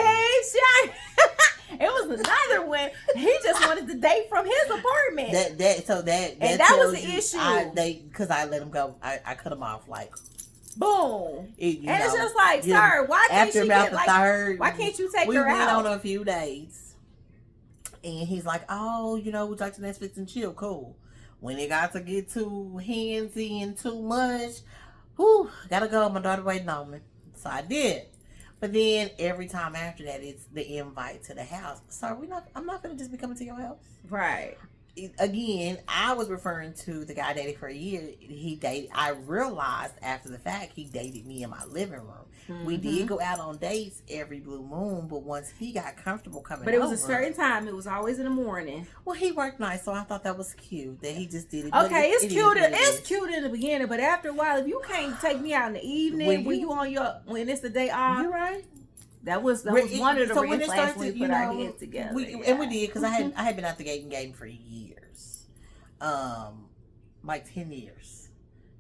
It was another one. He just wanted to date from his apartment. That was the issue. Because I let him go. I cut him off, like, boom. It's just like, sir, why can't you get, like, why can't you take her out? We went on a few dates. And he's like, oh, we'd like to Netflix and chill. Cool. When it got to get too handsy and too much, whew, gotta go. My daughter waiting on me. So I did. But then every time after that, it's the invite to the house. So I'm not gonna just be coming to your house. Right. Again, I was referring to the guy I dated for a year. I realized after the fact he dated me in my living room. Mm-hmm. We did go out on dates every blue moon, but once he got comfortable coming over. But it was a certain time. It was always in the morning. Well, he worked nights, so I thought that was cute that he just did it. Okay, it's cute. It's cute in the beginning, but after a while, if you can't take me out in the evening when it's the day off, you're right. That was one of the red flags we put our heads together. We did, because I had been out the game for years, like 10 years.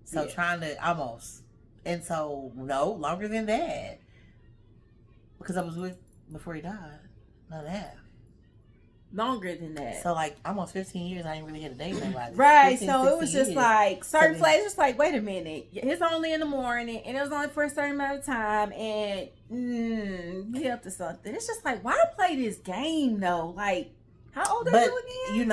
So trying to almost, and so no longer than that, because I was with before he died, not half. Longer than that. So like almost 15 years, I ain't really had a date with nobody. Right. 15, so it was just like certain flags. Just like, wait a minute, it's only in the morning, and it was only for a certain amount of time, and be up to something. It's just like, why play this game though? Like, how old are you again?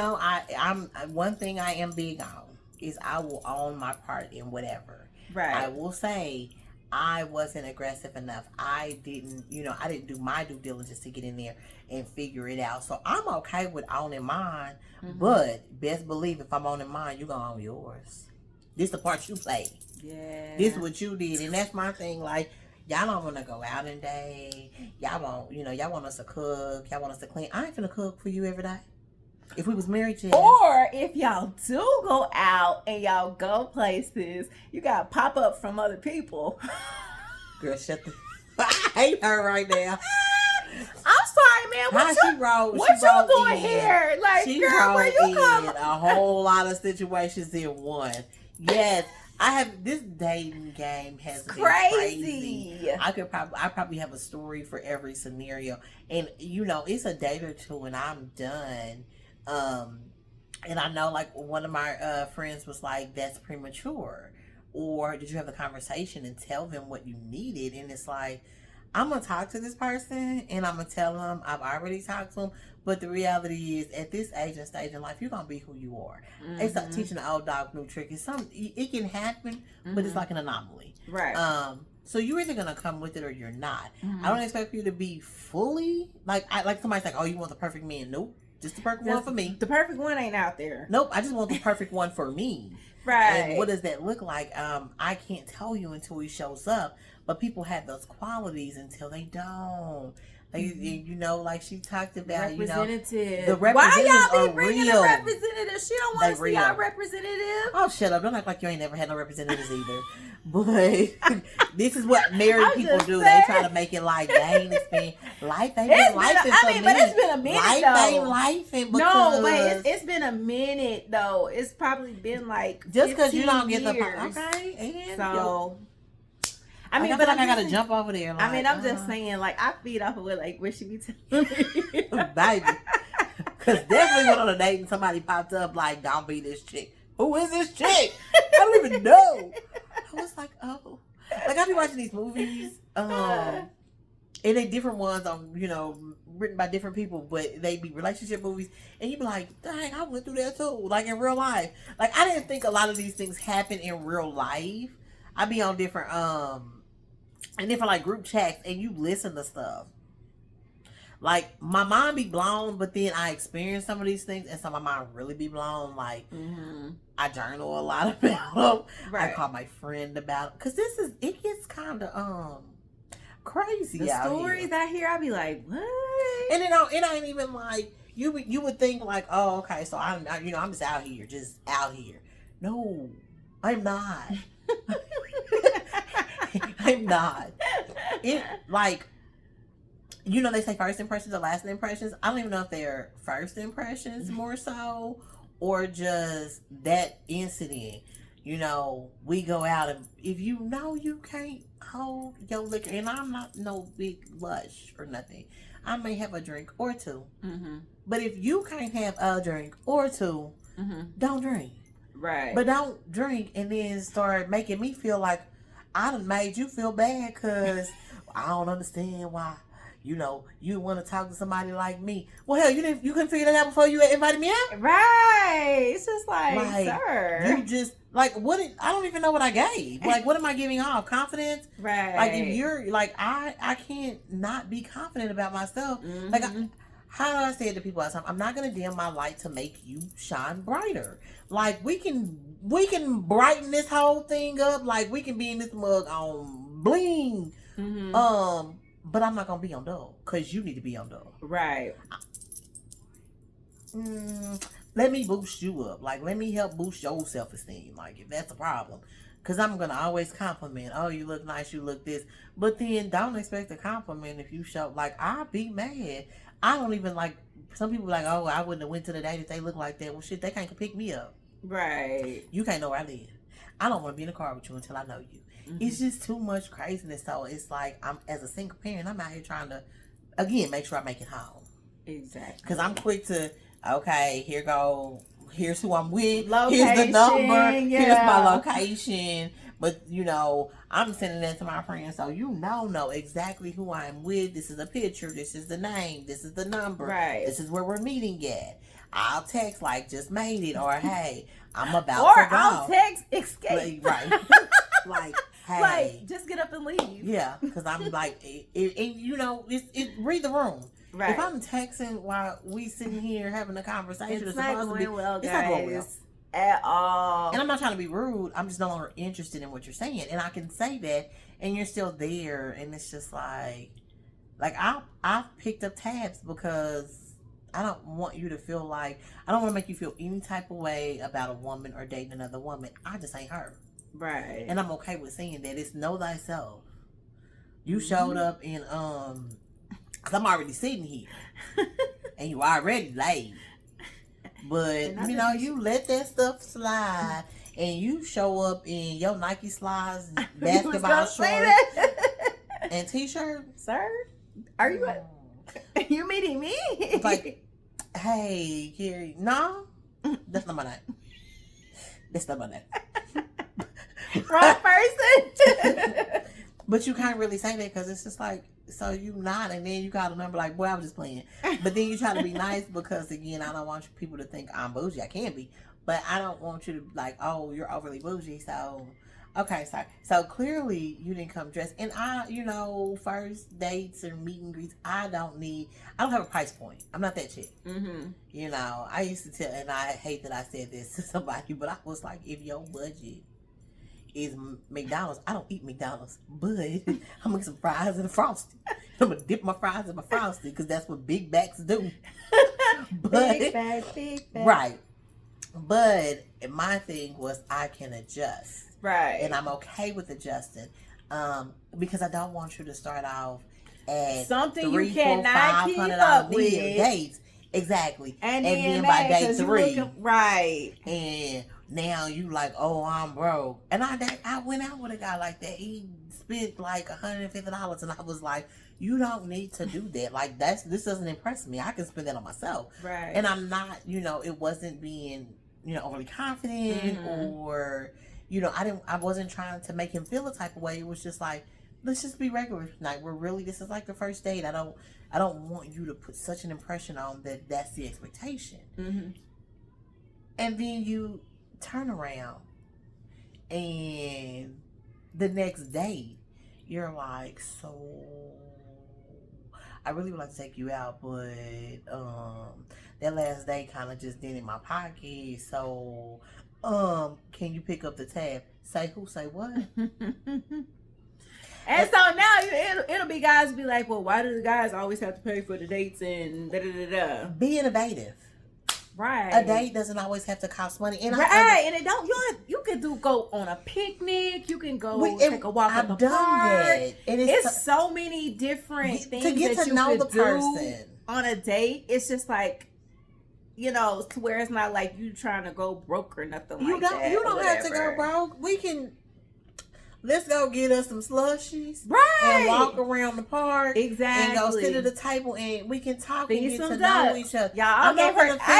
I'm one thing I am big on is I will own my part in whatever. Right. I will say I wasn't aggressive enough. I didn't do my due diligence to get in there and figure it out. So I'm okay with owning mine, but best believe if I'm owning mine, you're gonna own yours. This the part you play. Yeah. This is what you did, and that's my thing. Like, y'all don't want to go out and date. Y'all want us to cook. Y'all want us to clean. I ain't finna cook for you every day. If we was married, yes. Or if y'all do go out and y'all go places, you got pop up from other people. Girl, shut the... I hate her right now. I'm sorry, man. What you doing here? Like, girl, where you come? A whole lot of situations in one. Yes. I have this dating game has been crazy. I probably have a story for every scenario, and it's a date or two, and I'm done. And I know, like, one of my friends was like, "That's premature," or did you have a conversation and tell them what you needed? And it's like, I'm gonna talk to this person, and I'm gonna tell them I've already talked to them. But the reality is, at this age and stage in life, you're gonna be who you are. It's like teaching an old dog new trick. It can happen, but it's like an anomaly. Right. So you're either gonna come with it or you're not. I don't expect you to be fully like somebody's like, oh, you want the perfect man? Nope, just the perfect one for me. The perfect one ain't out there. Nope, I just want the perfect one for me. Right. And what does that look like? I can't tell you until he shows up. But people have those qualities until they don't. Like, like she talked about, representative. The representatives why y'all be bringing real. A representative? She don't want to see our representative. Oh, shut up. Don't act like you ain't never had no representatives either. But this is what married people do. They try to make it like, dang, life ain't been life. But it's been a minute, life though. Ain't life. No, but it's been a minute, though. It's probably been like just because you don't get years. Okay. And so... I mean, but I gotta jump over there. Like, I'm just saying, like, I feed off of what she be telling me, baby. Because definitely went on a date and somebody popped up like, "Don't be this chick." Who is this chick? I don't even know. I was like, oh, like I be watching these movies, and they different ones on, written by different people, but they be relationship movies, and you be like, dang, I went through that too, like in real life. Like, I didn't think a lot of these things happen in real life. I be on different like group chats, and you listen to stuff. Like, my mind be blown, but then I experience some of these things, and so my mind really be blown. Like, I journal a lot about them. Right. I call my friend about it, because it gets kind of crazy. The out stories here. I hear, I be like, what? And it ain't even like you would think like, oh, okay, so I'm just out here. No, I'm not. I'm not. It like, they say first impressions are lasting impressions. I don't even know if they're first impressions more so, or just that incident. We go out, and if you can't hold your liquor, and I'm not no big lush or nothing, I may have a drink or two. But if you can't have a drink or two, don't drink. Right. But don't drink and then start making me feel like I done made you feel bad because I don't understand why, you want to talk to somebody like me. Well, hell, you couldn't figure that out before you invited me out. Right. It's just like sir. You just I don't even know what I gave. Like, what am I giving off? Confidence? Right. Like, if you're like, I can't not be confident about myself. Mm-hmm. Like, how do I say it to people all the time? I'm not gonna dim my light to make you shine brighter. Like, we can brighten this whole thing up. Like, we can be in this mug on bling. Mm-hmm. But I'm not gonna be on dull because you need to be on dull. Right. Let me boost you up. Like, let me help boost your self-esteem. Like, if that's a problem. Because I'm going to always compliment. Oh, you look nice. You look this. But then don't expect a compliment if you show. Like, I'll be mad. I don't even like. Some people like, oh, I wouldn't have went to the date if they look like that. Well, shit, they can't pick me up. Right. You can't know where I live. I don't want to be in a car with you until I know you. Mm-hmm. It's just too much craziness. So it's like, as a single parent, I'm out here trying to, again, make sure I make it home. Exactly. Because I'm quick to, okay, here's who I'm with. Location, here's the number. yeah. Here's my location. But, I'm sending that to my friends. So know exactly who I'm with. This is a picture. This is the name. This is the number. Right. This is where we're meeting at. I'll text like, just made it. Or, hey, I'm about or to go. I'll text escape. Right. Like, hey. Like, just get up and leave. Yeah. Because I'm like, read the room. Right. If I'm texting while we sitting here having a conversation, it's not going well, guys. It's not going well at all. And I'm not trying to be rude. I'm just no longer interested in what you're saying, and I can say that, and you're still there, and it's just like I've picked up tabs because I don't want you to feel like I don't want to make you feel any type of way about a woman or dating another woman. I just ain't her. Right. And I'm okay with saying that. It's know thyself. You showed up in cause I'm already sitting here, and you already laid. But you let that stuff slide, and you show up in your Nike slides, basketball shorts, and t-shirt. Sir, are you? You meeting me? It's like, hey, Carrie, no, that's not my name. That's not my name. Wrong person. But you can't really say that because it's just like, so you not, and then you call a number like, boy, I was just playing. But then you try to be nice because, again, I don't want people to think I'm bougie. I can be. But I don't want you to like, oh, you're overly bougie. So, okay, sorry. So clearly you didn't come dressed. And first dates or meet and greets, I don't have a price point. I'm not that chick. Mm-hmm. I used to tell, and I hate that I said this to somebody, but I was like, if your budget is McDonald's, I don't eat McDonald's, but I'm gonna get some fries and a Frosty. I'm gonna dip my fries in my Frosty because that's what big backs do. Big back. Right. But my thing was I can adjust. Right. And I'm okay with adjusting. Because I don't want you to start off at something you cannot keep up with. Dates. Exactly. And then by day 3. Right. And now you like, oh, I'm broke. And I went out with a guy like that. He spent like $150, and I was like, you don't need to do that. Like, this doesn't impress me. I can spend that on myself. Right. And I'm not, it wasn't being, overly confident or, I wasn't trying to make him feel a type of way. It was just like, let's just be regular tonight. This is like the first date. I don't want you to put such an impression on that's the expectation. Mm-hmm. And then you turn around and the next day you're like, so I really would like to take you out, but that last day kind of just dented my pocket, so can you pick up the tab? Say who? Say what? And so now it'll be guys be like, well, why do the guys always have to pay for the dates and da da da da? Be innovative. Right. A date doesn't always have to cost money. And and it don't. You can go on a picnic. You can go take a walk at the park. That. It's so many different things to get that to you know could the person do on a date. It's just like, to where it's not like you trying to go broke or nothing like that. You don't have to go broke. let's go get us some slushies. Right. And walk around the park. Exactly. And go sit at the table and we can talk feed and get some to ducks. know each other. Y'all, I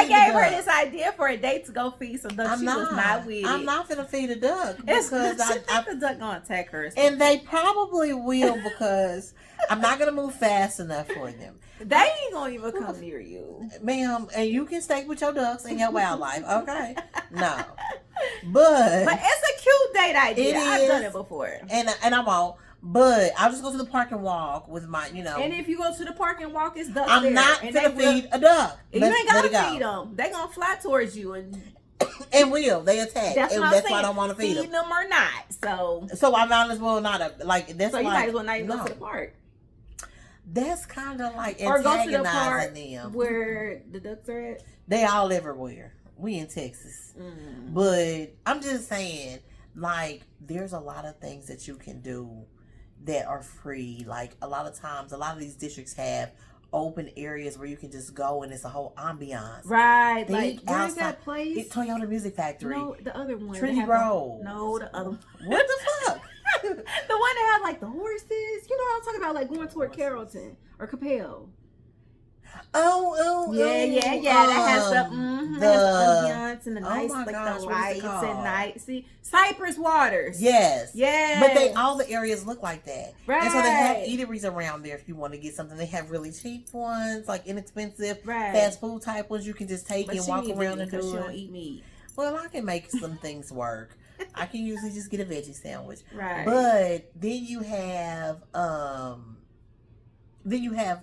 gave her this idea for a date to go feed some ducks. I'm she was not with I'm it. not finna feed a duck It's because the duck gonna attack her. And they probably will because I'm not gonna move fast enough for them. They ain't gonna even come near you, ma'am. And you can stay with your ducks and your wildlife, okay? No, but it's a cute date idea. I've done it before, and I won't. But I'll just go to the park and walk with my, And if you go to the park and walk, it's ducks. I'm not gonna feed a duck. You ain't gotta feed them. They gonna fly towards you and they attack. That's and what that's I'm why I saying. don't want to feed them or not. So I might as well not that's so you like, might as well not even go to the park. That's kind of like or go to the park them. where the ducks are at. They all everywhere. We in Texas, but I'm just saying, like, there's a lot of things that you can do that are free. Like a lot of times, a lot of these districts have open areas where you can just go and it's a whole ambiance. Right. Think like where's outside. that place? It's Toyota Music Factory. No, the other one. Trinity Road. No, the other one. What the fuck? The one that had like the horses. You know what I'm talking about? Like going toward Carrollton or Capel. Oh, That has the ambiance and the nice, like gosh, the lights and night. See, Cypress Waters. Yes. Yes. But all the areas look like that. Right. And so they have eateries around there if you want to get something. They have really cheap ones, like inexpensive, fast food type ones you can just take and walk around and do it. She don't eat meat. Well, I can make some things work. I can usually just get a veggie sandwich. Right. But then you have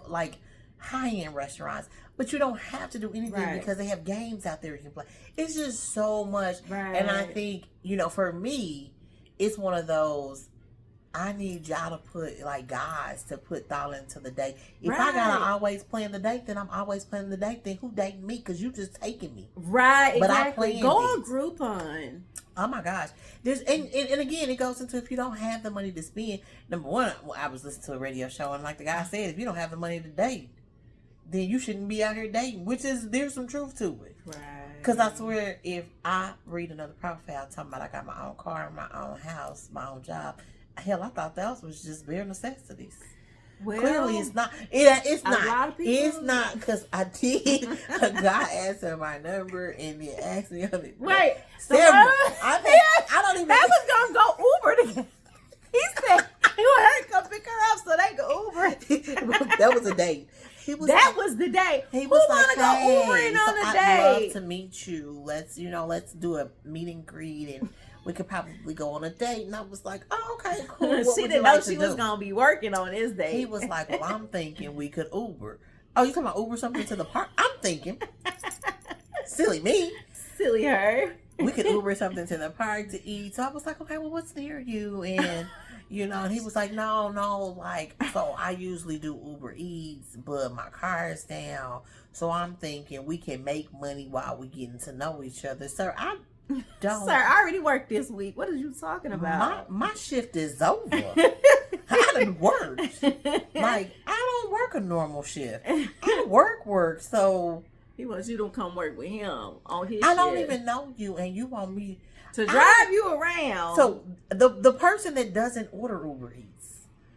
like high-end restaurants, but you don't have to do anything because they have games out there you can play. It's just so much. And I think, for me, it's one of those, I need y'all to put, like, guys to put thought into the date. If I gotta always plan the date, then I'm always planning the date. Then who dating me? Because you just taking me. Right, but exactly. Go on Groupon. Oh my gosh. There's and again, it goes into if you don't have the money to spend. Number one, I was listening to a radio show and like the guy said, if you don't have the money to date, then you shouldn't be out here dating, there's some truth to it. Right. Because I swear, if I read another profile talking about I got my own car, my own house, my own job, hell, I thought that was just bare necessities. Well, clearly it's not. It's not. A lot of people it's not because I did. A guy asked her my number and then asked me on it. Wait, several. I don't even. That was gonna go Uber together. He said he wanted her to come pick her up so they could Uber. That was a date. That was the day. He was like, to go Ubering on a date? I'd love to meet you. Let's do a meet and greet and we could probably go on a date. And I was like, oh, okay, cool. What she didn't know she was going to be working on this date. He was like, well, I'm thinking we could Uber. Oh, you talking about Uber something to the park? I'm thinking. Silly me. Silly her. We could Uber something to the park to eat. So I was like, okay, well, what's near you? And, and he was like, no, like, so I usually do Uber Eats, but my car is down. So I'm thinking we can make money while we getting to know each other. Sir, I don't. Sir, I already worked this week. What are you talking about? My shift is over. I done worked. Like, I don't work a normal shift. I work. So he wants you to come work with him on his I don't even know you, and you want me to drive you around. So the person that doesn't order Uber Eats.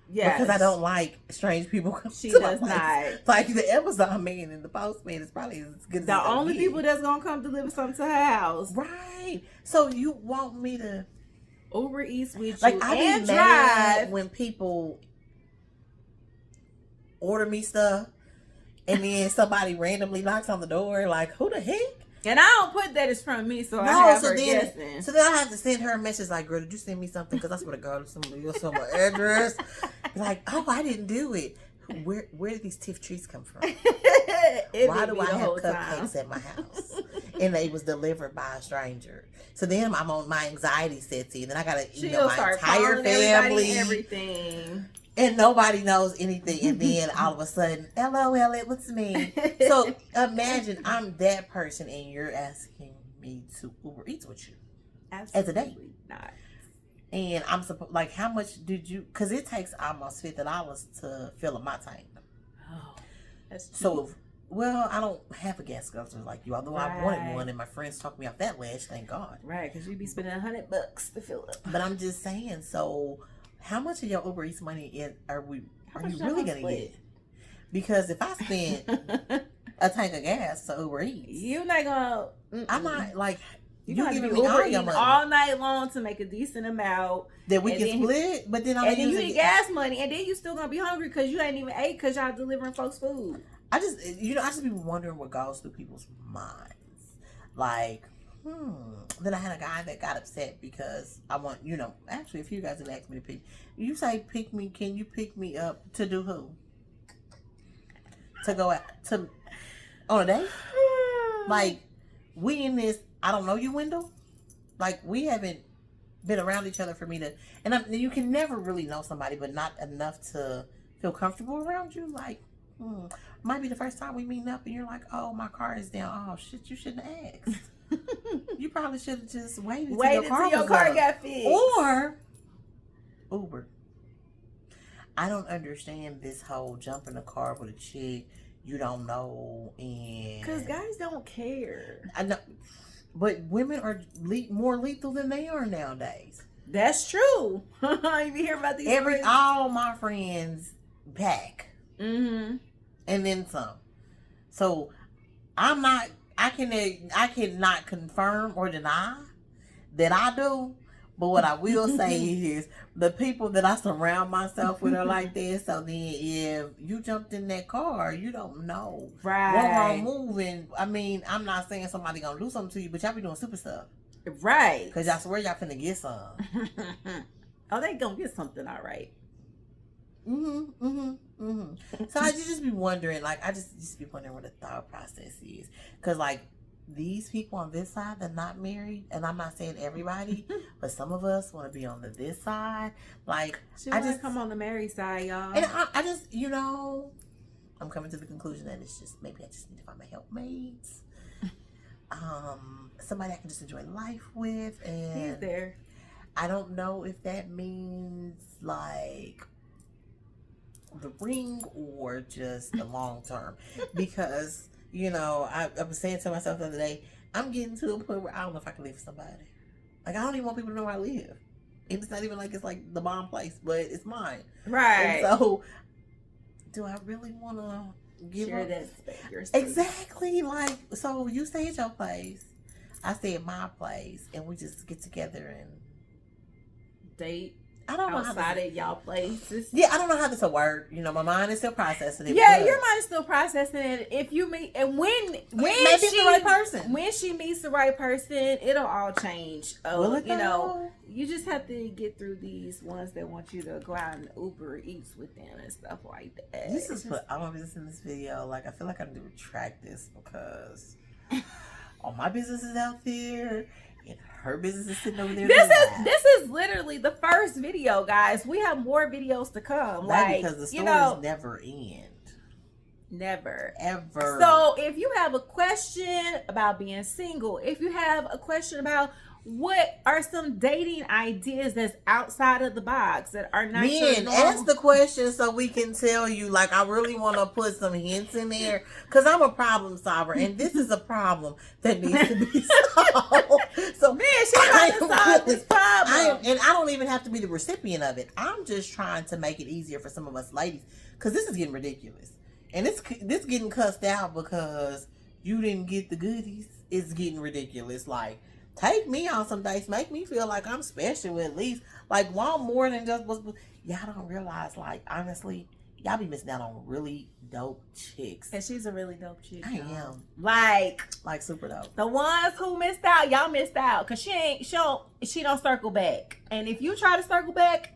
Yeah, because I don't like strange people coming she to does my place. not. Like the Amazon man and the postman is probably as good as the only people that's gonna come deliver something to her house. Right. So you want me to Uber Eats with like you I and be mad when people order me stuff and then somebody randomly knocks on the door like, who the heck? And I don't put that it's from me, so I have her guessing. So then I have to send her a message like, girl, did you send me something? Because I swear to God, somebody else on my address. Like, oh, I didn't do it. Where did these tiff trees come from? Why do I have cupcakes at my house? And they was delivered by a stranger. So then I'm on my anxiety sets in. Then I gotta my entire family, everything. And nobody knows anything. And then all of a sudden, LOL, it was me. So imagine I'm that person and you're asking me to Uber Eats with you. Absolutely as a date. Not. And I'm supposed, like, how much did you, because it takes almost $50 to fill up my tank. Oh, that's cheap. So Well, I don't have a gas guzzler like you, although I wanted Right. one, and my friends talked me off that ledge. Thank God. Right, because you'd be spending $100 to fill up. But I'm just saying. So, how much of your Uber Eats money are How you much really y'all gonna split? get? Because if I spend a tank of gas to Uber Eats, You're not gonna. I'm not like You you gonna giving be me all Uber your eating money all night long to make a decent amount, that we and can then- split. But then I'm and then you using need gas money, and then you still gonna be hungry because you ain't even ate because y'all delivering folks food. I just be wondering what goes through people's minds. Like, Then I had a guy that got upset because I want, actually, a few guys have asked me to pick. You say pick me, can you pick me up to do who? To go out to on a date? Like, we in this I don't know you window. Like, we haven't been around each other for me to, and you can never really know somebody, but not enough to feel comfortable around you. Like, might be the first time we meeting up, and you're like, "Oh, my car is down." Oh shit, you shouldn't have asked. You probably should have just waited till your car got fixed. Or Uber. I don't understand this whole jump in the car with a chick you don't know, and because guys don't care. I know, but women are more lethal than they are nowadays. That's true. You be hearing about these all my friends pack, mm-hmm. and then some. So I cannot confirm or deny that I do. But what I will say is the people that I surround myself with are like this. So then if you jumped in that car, you don't know. Right. What wrong moving. I mean, I'm not saying somebody gonna do something to you, but y'all be doing stupid stuff. Right. Because I swear y'all finna get some. Oh, they gonna get something, all right. So I just be wondering, like, I just be wondering what the thought process is. Because, like, these people on this side, they're not married. And I'm not saying everybody, but some of us want to be on this side. Like, I just come on the married side, y'all. And I just, I'm coming to the conclusion that it's just, maybe I just need to find my helpmates. Somebody I can just enjoy life with. And he's there. I don't know if that means, like, the ring or just the long term. Because, I was saying to myself the other day, I'm getting to a point where I don't know if I can live with somebody. Like, I don't even want people to know where I live. And it's not even like it's like the bomb place, but it's mine. Right. And so, do I really want to share that space? Exactly. Like, so you stay at your place, I stay at my place, and we just get together and date. I don't know outside of y'all places. Yeah, I don't know how this will work. My mind is still processing it. Yeah, your mind is still processing it. If you meet, and when maybe it's the right person. When she meets the right person, it'll all change. Will it you just have to get through these ones that want you to go out and Uber Eats with them and stuff like that. This is what I'm gonna be in this video. Like, I feel like I need to retract this because all my business is out there. And her business is sitting over there. This is literally the first video, guys. We have more videos to come. Because the stories never end. Never. Ever. So if you have a question about being single, if you have a question about what are some dating ideas that's outside of the box that are not men, ask the question so we can tell you. Like, I really want to put some hints in there because I'm a problem solver, and this is a problem that needs to be solved. So, man, she's trying to solve this problem. And I don't even have to be the recipient of it. I'm just trying to make it easier for some of us ladies because this is getting ridiculous, and this getting cussed out because you didn't get the goodies. It's getting ridiculous. Like, take me on some dates. Make me feel like I'm special at least. Like, want more than just what's... Y'all don't realize, like, honestly, y'all be missing out on really dope chicks. And she's a really dope chick. I am. Like super dope. The ones who missed out, y'all missed out. Because she don't circle back. And if you try to circle back,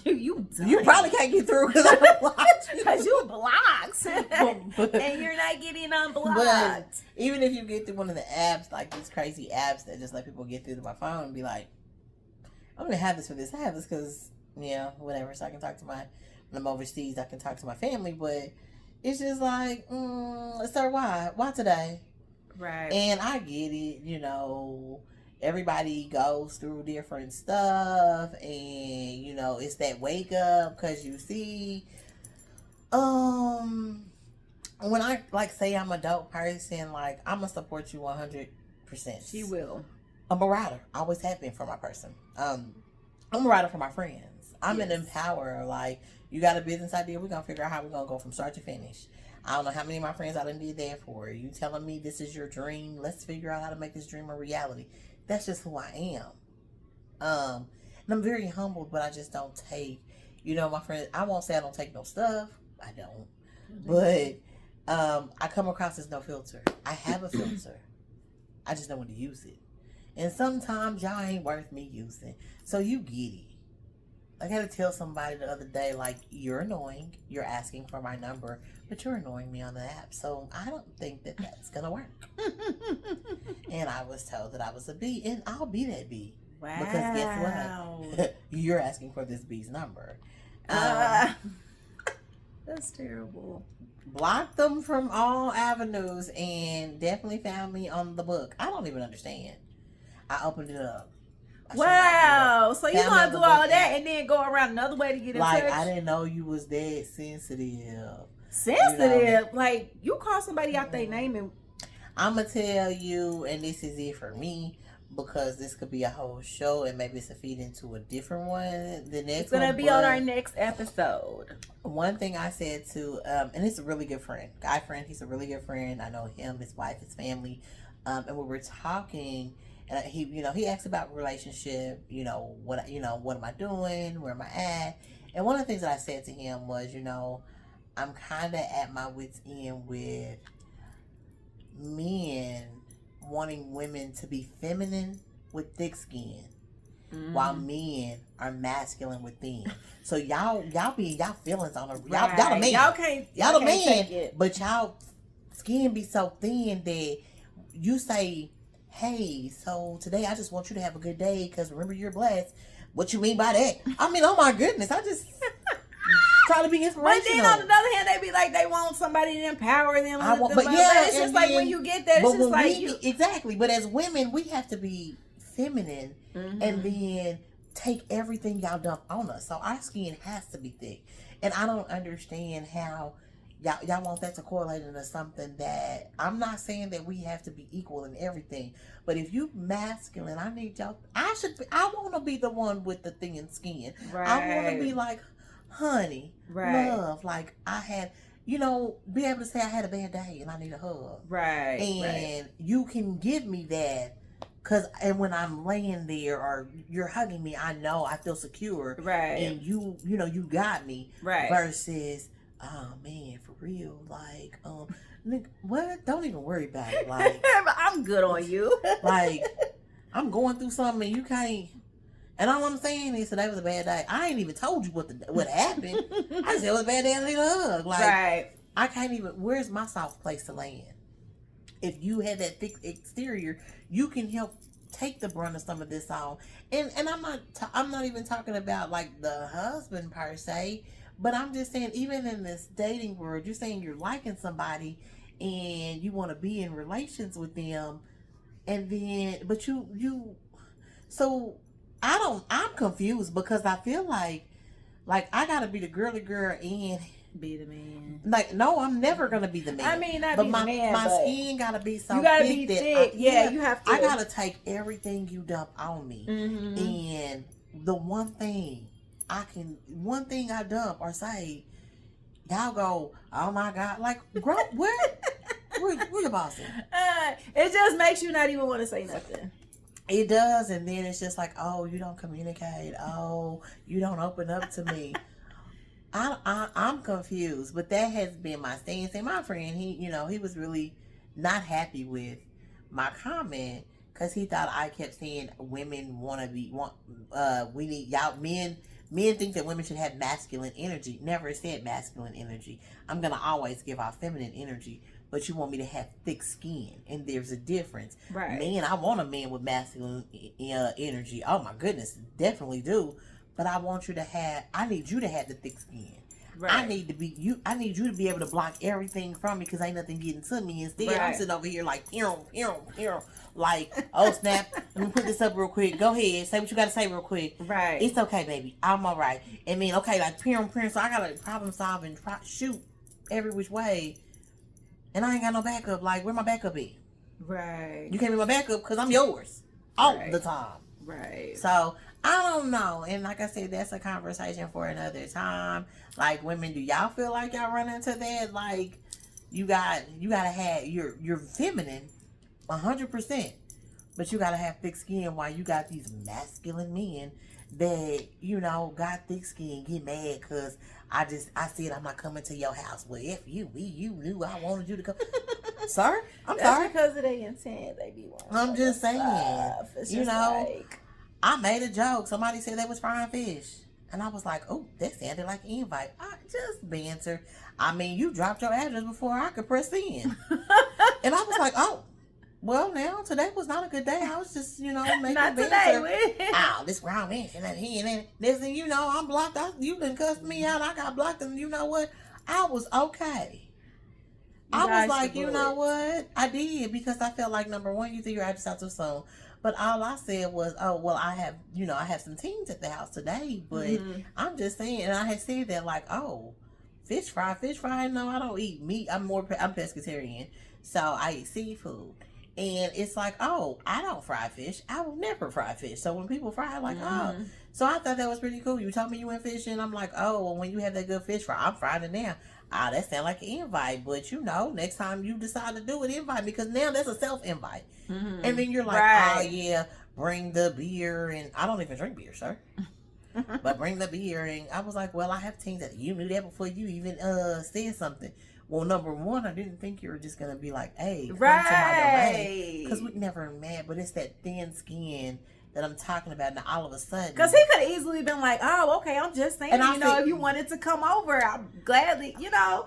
you probably can't get through because I don't watch you. Because you blocked. And you're not getting unblocked. But even if you get through one of the apps, like these crazy apps that just let people get through to my phone and be like, I'm going to have this for this. I have this because, whatever. So I can talk to when I'm overseas, I can talk to my family. But it's just like, sir, why? Why today? Right. And I get it, everybody goes through different stuff, and it's that wake up because you see, when I like say I'm a dope person, like I'm gonna support you 100%. She will. I'm a rider. I always have been for my person. I'm a rider for my friends. I'm an Yes. empowerer. Like, you got a business idea, we're gonna figure out how we're gonna go from start to finish. I don't know how many of my friends I done did that for. You telling me this is your dream? Let's figure out how to make this dream a reality. That's just who I am. And I'm very humbled, but I just don't take, my friends. I won't say I don't take no stuff. I don't, but I come across as no filter. I have a filter. I just know when to use it. And sometimes y'all ain't worth me using. So you get it. I gotta tell somebody the other day, like, you're annoying. You're asking for my number, but you're annoying me on the app. So I don't think that that's gonna work. And I was told that I was a B, and I'll be that B. Wow. Because guess what? You're asking for this B's number. That's terrible. Blocked them from all avenues and definitely found me on the book. I don't even understand. I opened it up. Wow. So you gonna do all that and then go around another way to get in touch? Like, I didn't know you was that sensitive. Sensitive? Like, you call somebody out their name and... I'm going to tell you, and this is it for me, because this could be a whole show and maybe it's a feed into a different one. The next It's going to be on our next episode. One thing I said to, and it's a really good friend, guy friend. He's a really good friend. I know him, his wife, his family. And we were talking, and he asked about relationship, what am I doing? Where am I at? And one of the things that I said to him was, I'm kind of at my wit's end with men wanting women to be feminine with thick skin, while men are masculine with thin. So y'all be y'all feelings on a y'all the man. Y'all the man, but y'all skin be so thin that you say, hey, so today I just want you to have a good day because remember you're blessed. What you mean by that? I mean, oh my goodness, I just try to be inspirational. But then on the other hand, they be like they want somebody to empower them. It's just like when you get that, it's just like exactly. But as women, we have to be feminine and then take everything y'all dump on us. So our skin has to be thick, and I don't understand how y'all want that to correlate into something that I'm not saying that we have to be equal in everything. But if you masculine, I need y'all. I want to be the one with the thin skin. Right. I want to be like, honey, love, like I had, be able to say I had a bad day and I need a hug. Right. And you can give me that and when I'm laying there or you're hugging me, I know I feel secure. Right. And you got me. Right. Versus, oh man, for real, like, what? Don't even worry about it. Like, I'm good on you. Like, I'm going through something and you can't. And all I'm saying is today was a bad day. I ain't even told you what happened. I just said it was a bad day and I need a hug. Like, I can't even. Where's my soft place to land? If you had that thick exterior, you can help take the brunt of some of this on. And I'm not even talking about like the husband per se, but I'm just saying even in this dating world, you're saying you're liking somebody and you want to be in relations with them, and then but you so. I'm confused because I feel like I gotta be the girly girl and be the man. Like, no, I'm never gonna be the man. I mean, not but be the man, my but skin gotta be so you gotta thick be thick. You have to. I gotta take everything you dump on me, and the one thing I dump or say, y'all go, oh my god, like, bro, where the boss at? It just makes you not even want to say nothing. It does, and then it's just like, oh, you don't communicate. Oh, you don't open up to me. I'm confused, but that has been my stance. And my friend, he was really not happy with my comment because he thought I kept saying women we need y'all men think that women should have masculine energy. Never said masculine energy. I'm gonna always give out feminine energy. But you want me to have thick skin, and there's a difference. Right. Man, I want a man with masculine energy. Oh my goodness, definitely do. But I need you to have the thick skin. Right. I need you to be able to block everything from me because ain't nothing getting to me. Instead, I'm sitting over here like, like, oh snap, let me put this up real quick. Go ahead, say what you got to say real quick. Right. It's okay, baby. I'm all right. And then, okay, like, so I got to problem solve and shoot every which way. and I ain't got no backup. Like, where my backup be? Right. You can't be my backup because I'm yours all Right. the time. Right. So I don't know. And like I said, that's a conversation for another time. Like, women, do y'all feel like y'all run into that? Like, you gotta have you're feminine 100%, but you gotta have thick skin while you got these masculine men that, you know, got thick skin, get mad because I said I'm not coming to your house. Well, if you knew I wanted you to come. Sir, I'm That's sorry. because of their intent, they be wanting. I'm just saying. It's You just know, like, I made a joke. Somebody said they was frying fish. And I was like, oh, that sounded like an invite. I just banter. I mean, you dropped your address before I could press in. And I was like, oh, well, now, today was not a good day. I was just, you know, making not banter. today. Oh, this ground man, and he, and then next thing you know, I'm blocked. You done cussed me out. I got blocked, and you know what? I was okay. I was like, you know what? I did, because I felt like, number one, you threw your address out too soon. But all I said was, oh, well, I have some teens at the house today, but I'm just saying, and I had said that, like, oh, fish fry. No, I don't eat meat. I'm pescatarian, so I eat seafood. And it's like, oh, I don't fry fish. I will never fry fish. So when people fry, I'm like, oh. So I thought that was pretty cool. You told me you went fishing. I'm like, oh, well, when you have that good fish fry, I'm frying it now. Ah, that sounds like an invite. But, you know, next time you decide to do it, invite me. Because now that's a self-invite. And then you're like, oh, yeah, bring the beer. And I don't even drink beer, sir. But bring the beer. And I was like, well, I have teens that you knew that before you even said something. Well, number one, I didn't think you were just going to be like, hey, come to my domain. Because we never met, but it's that thin skin that I'm talking about. Now, all of a sudden. Because he could have easily been like, oh, okay, I'm just saying, if you wanted to come over, I'll gladly,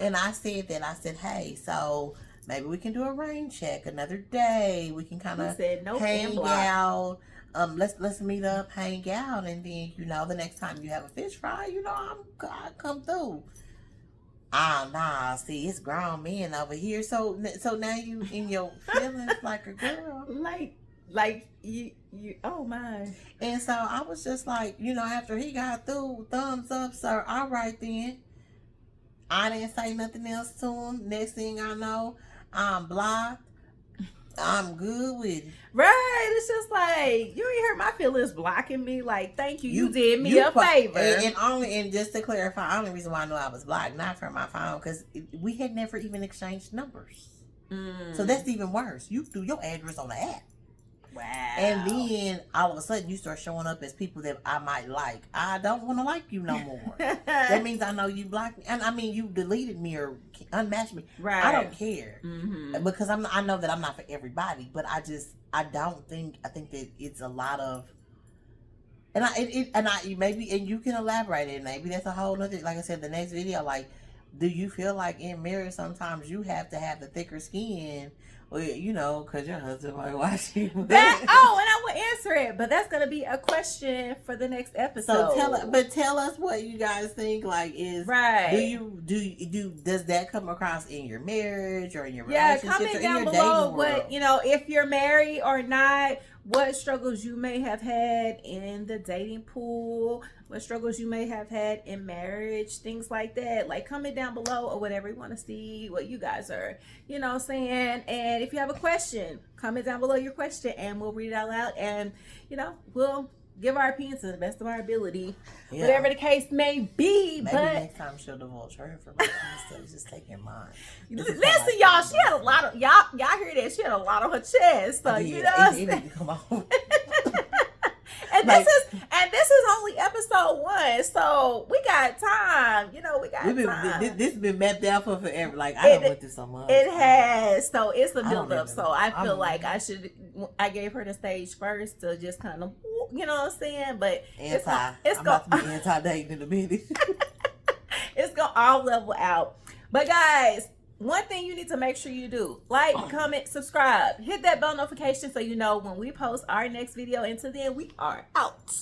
And I said, hey, so maybe we can do a rain check another day. We can kind of hang out. Let's meet up, hang out, and then, the next time you have a fish fry, I'll come through. Oh, nah, see, it's grown men over here. So now you in your feelings like a girl. Like you, oh my. And so I was just like, after he got through, thumbs up, sir. All right then. I didn't say nothing else to him. Next thing I know, I'm blocked. I'm good with it. Right. It's just like, you ain't hurt my feelings blocking me. Like, thank you. You did me a favor. And just to clarify, only reason why I knew I was blocked, not from my phone, because we had never even exchanged numbers. So that's even worse. You threw your address on the app. Wow. And then all of a sudden you start showing up as people that I might like. I don't want to like you no more. That means I know you blocked me. And I mean, you deleted me or unmatched me. Right. I don't care. Because I know that I'm not for everybody. But I think that it's a lot of, and you can elaborate it. Maybe that's a whole nother, like I said, the next video, like, do you feel like in marriage sometimes you have to have the thicker skin? Well, because your husband might watch you. And I will answer it, but that's gonna be a question for the next episode. So tell us what you guys think. Like, right? Does that come across in your marriage or in your relationship? Comment down below what if you're married or not. What struggles you may have had in the dating pool, what struggles you may have had in marriage, things like that. Like, comment down below or whatever you want to see, what you guys are, saying. And if you have a question, comment down below your question and we'll read it out loud. And, we'll give our opinions to the best of our ability, whatever the case may be. Maybe next time she'll divulge her information instead of just taking mine. Listen, y'all, she had a lot of y'all hear that she had a lot on her chest. So it need to come on. And this is only episode 1, so we got time. We got time. This has been mapped out for forever. Like, I don't went through so much. It has. So it's a build up. So I feel like I gave her the stage first to just kind of, you know what I'm saying? But I'm about to be anti-dating in a minute. It's going to all level out. But guys, one thing you need to make sure you do: like, comment, subscribe, hit that bell notification so you know when we post our next video. Until then, we are out.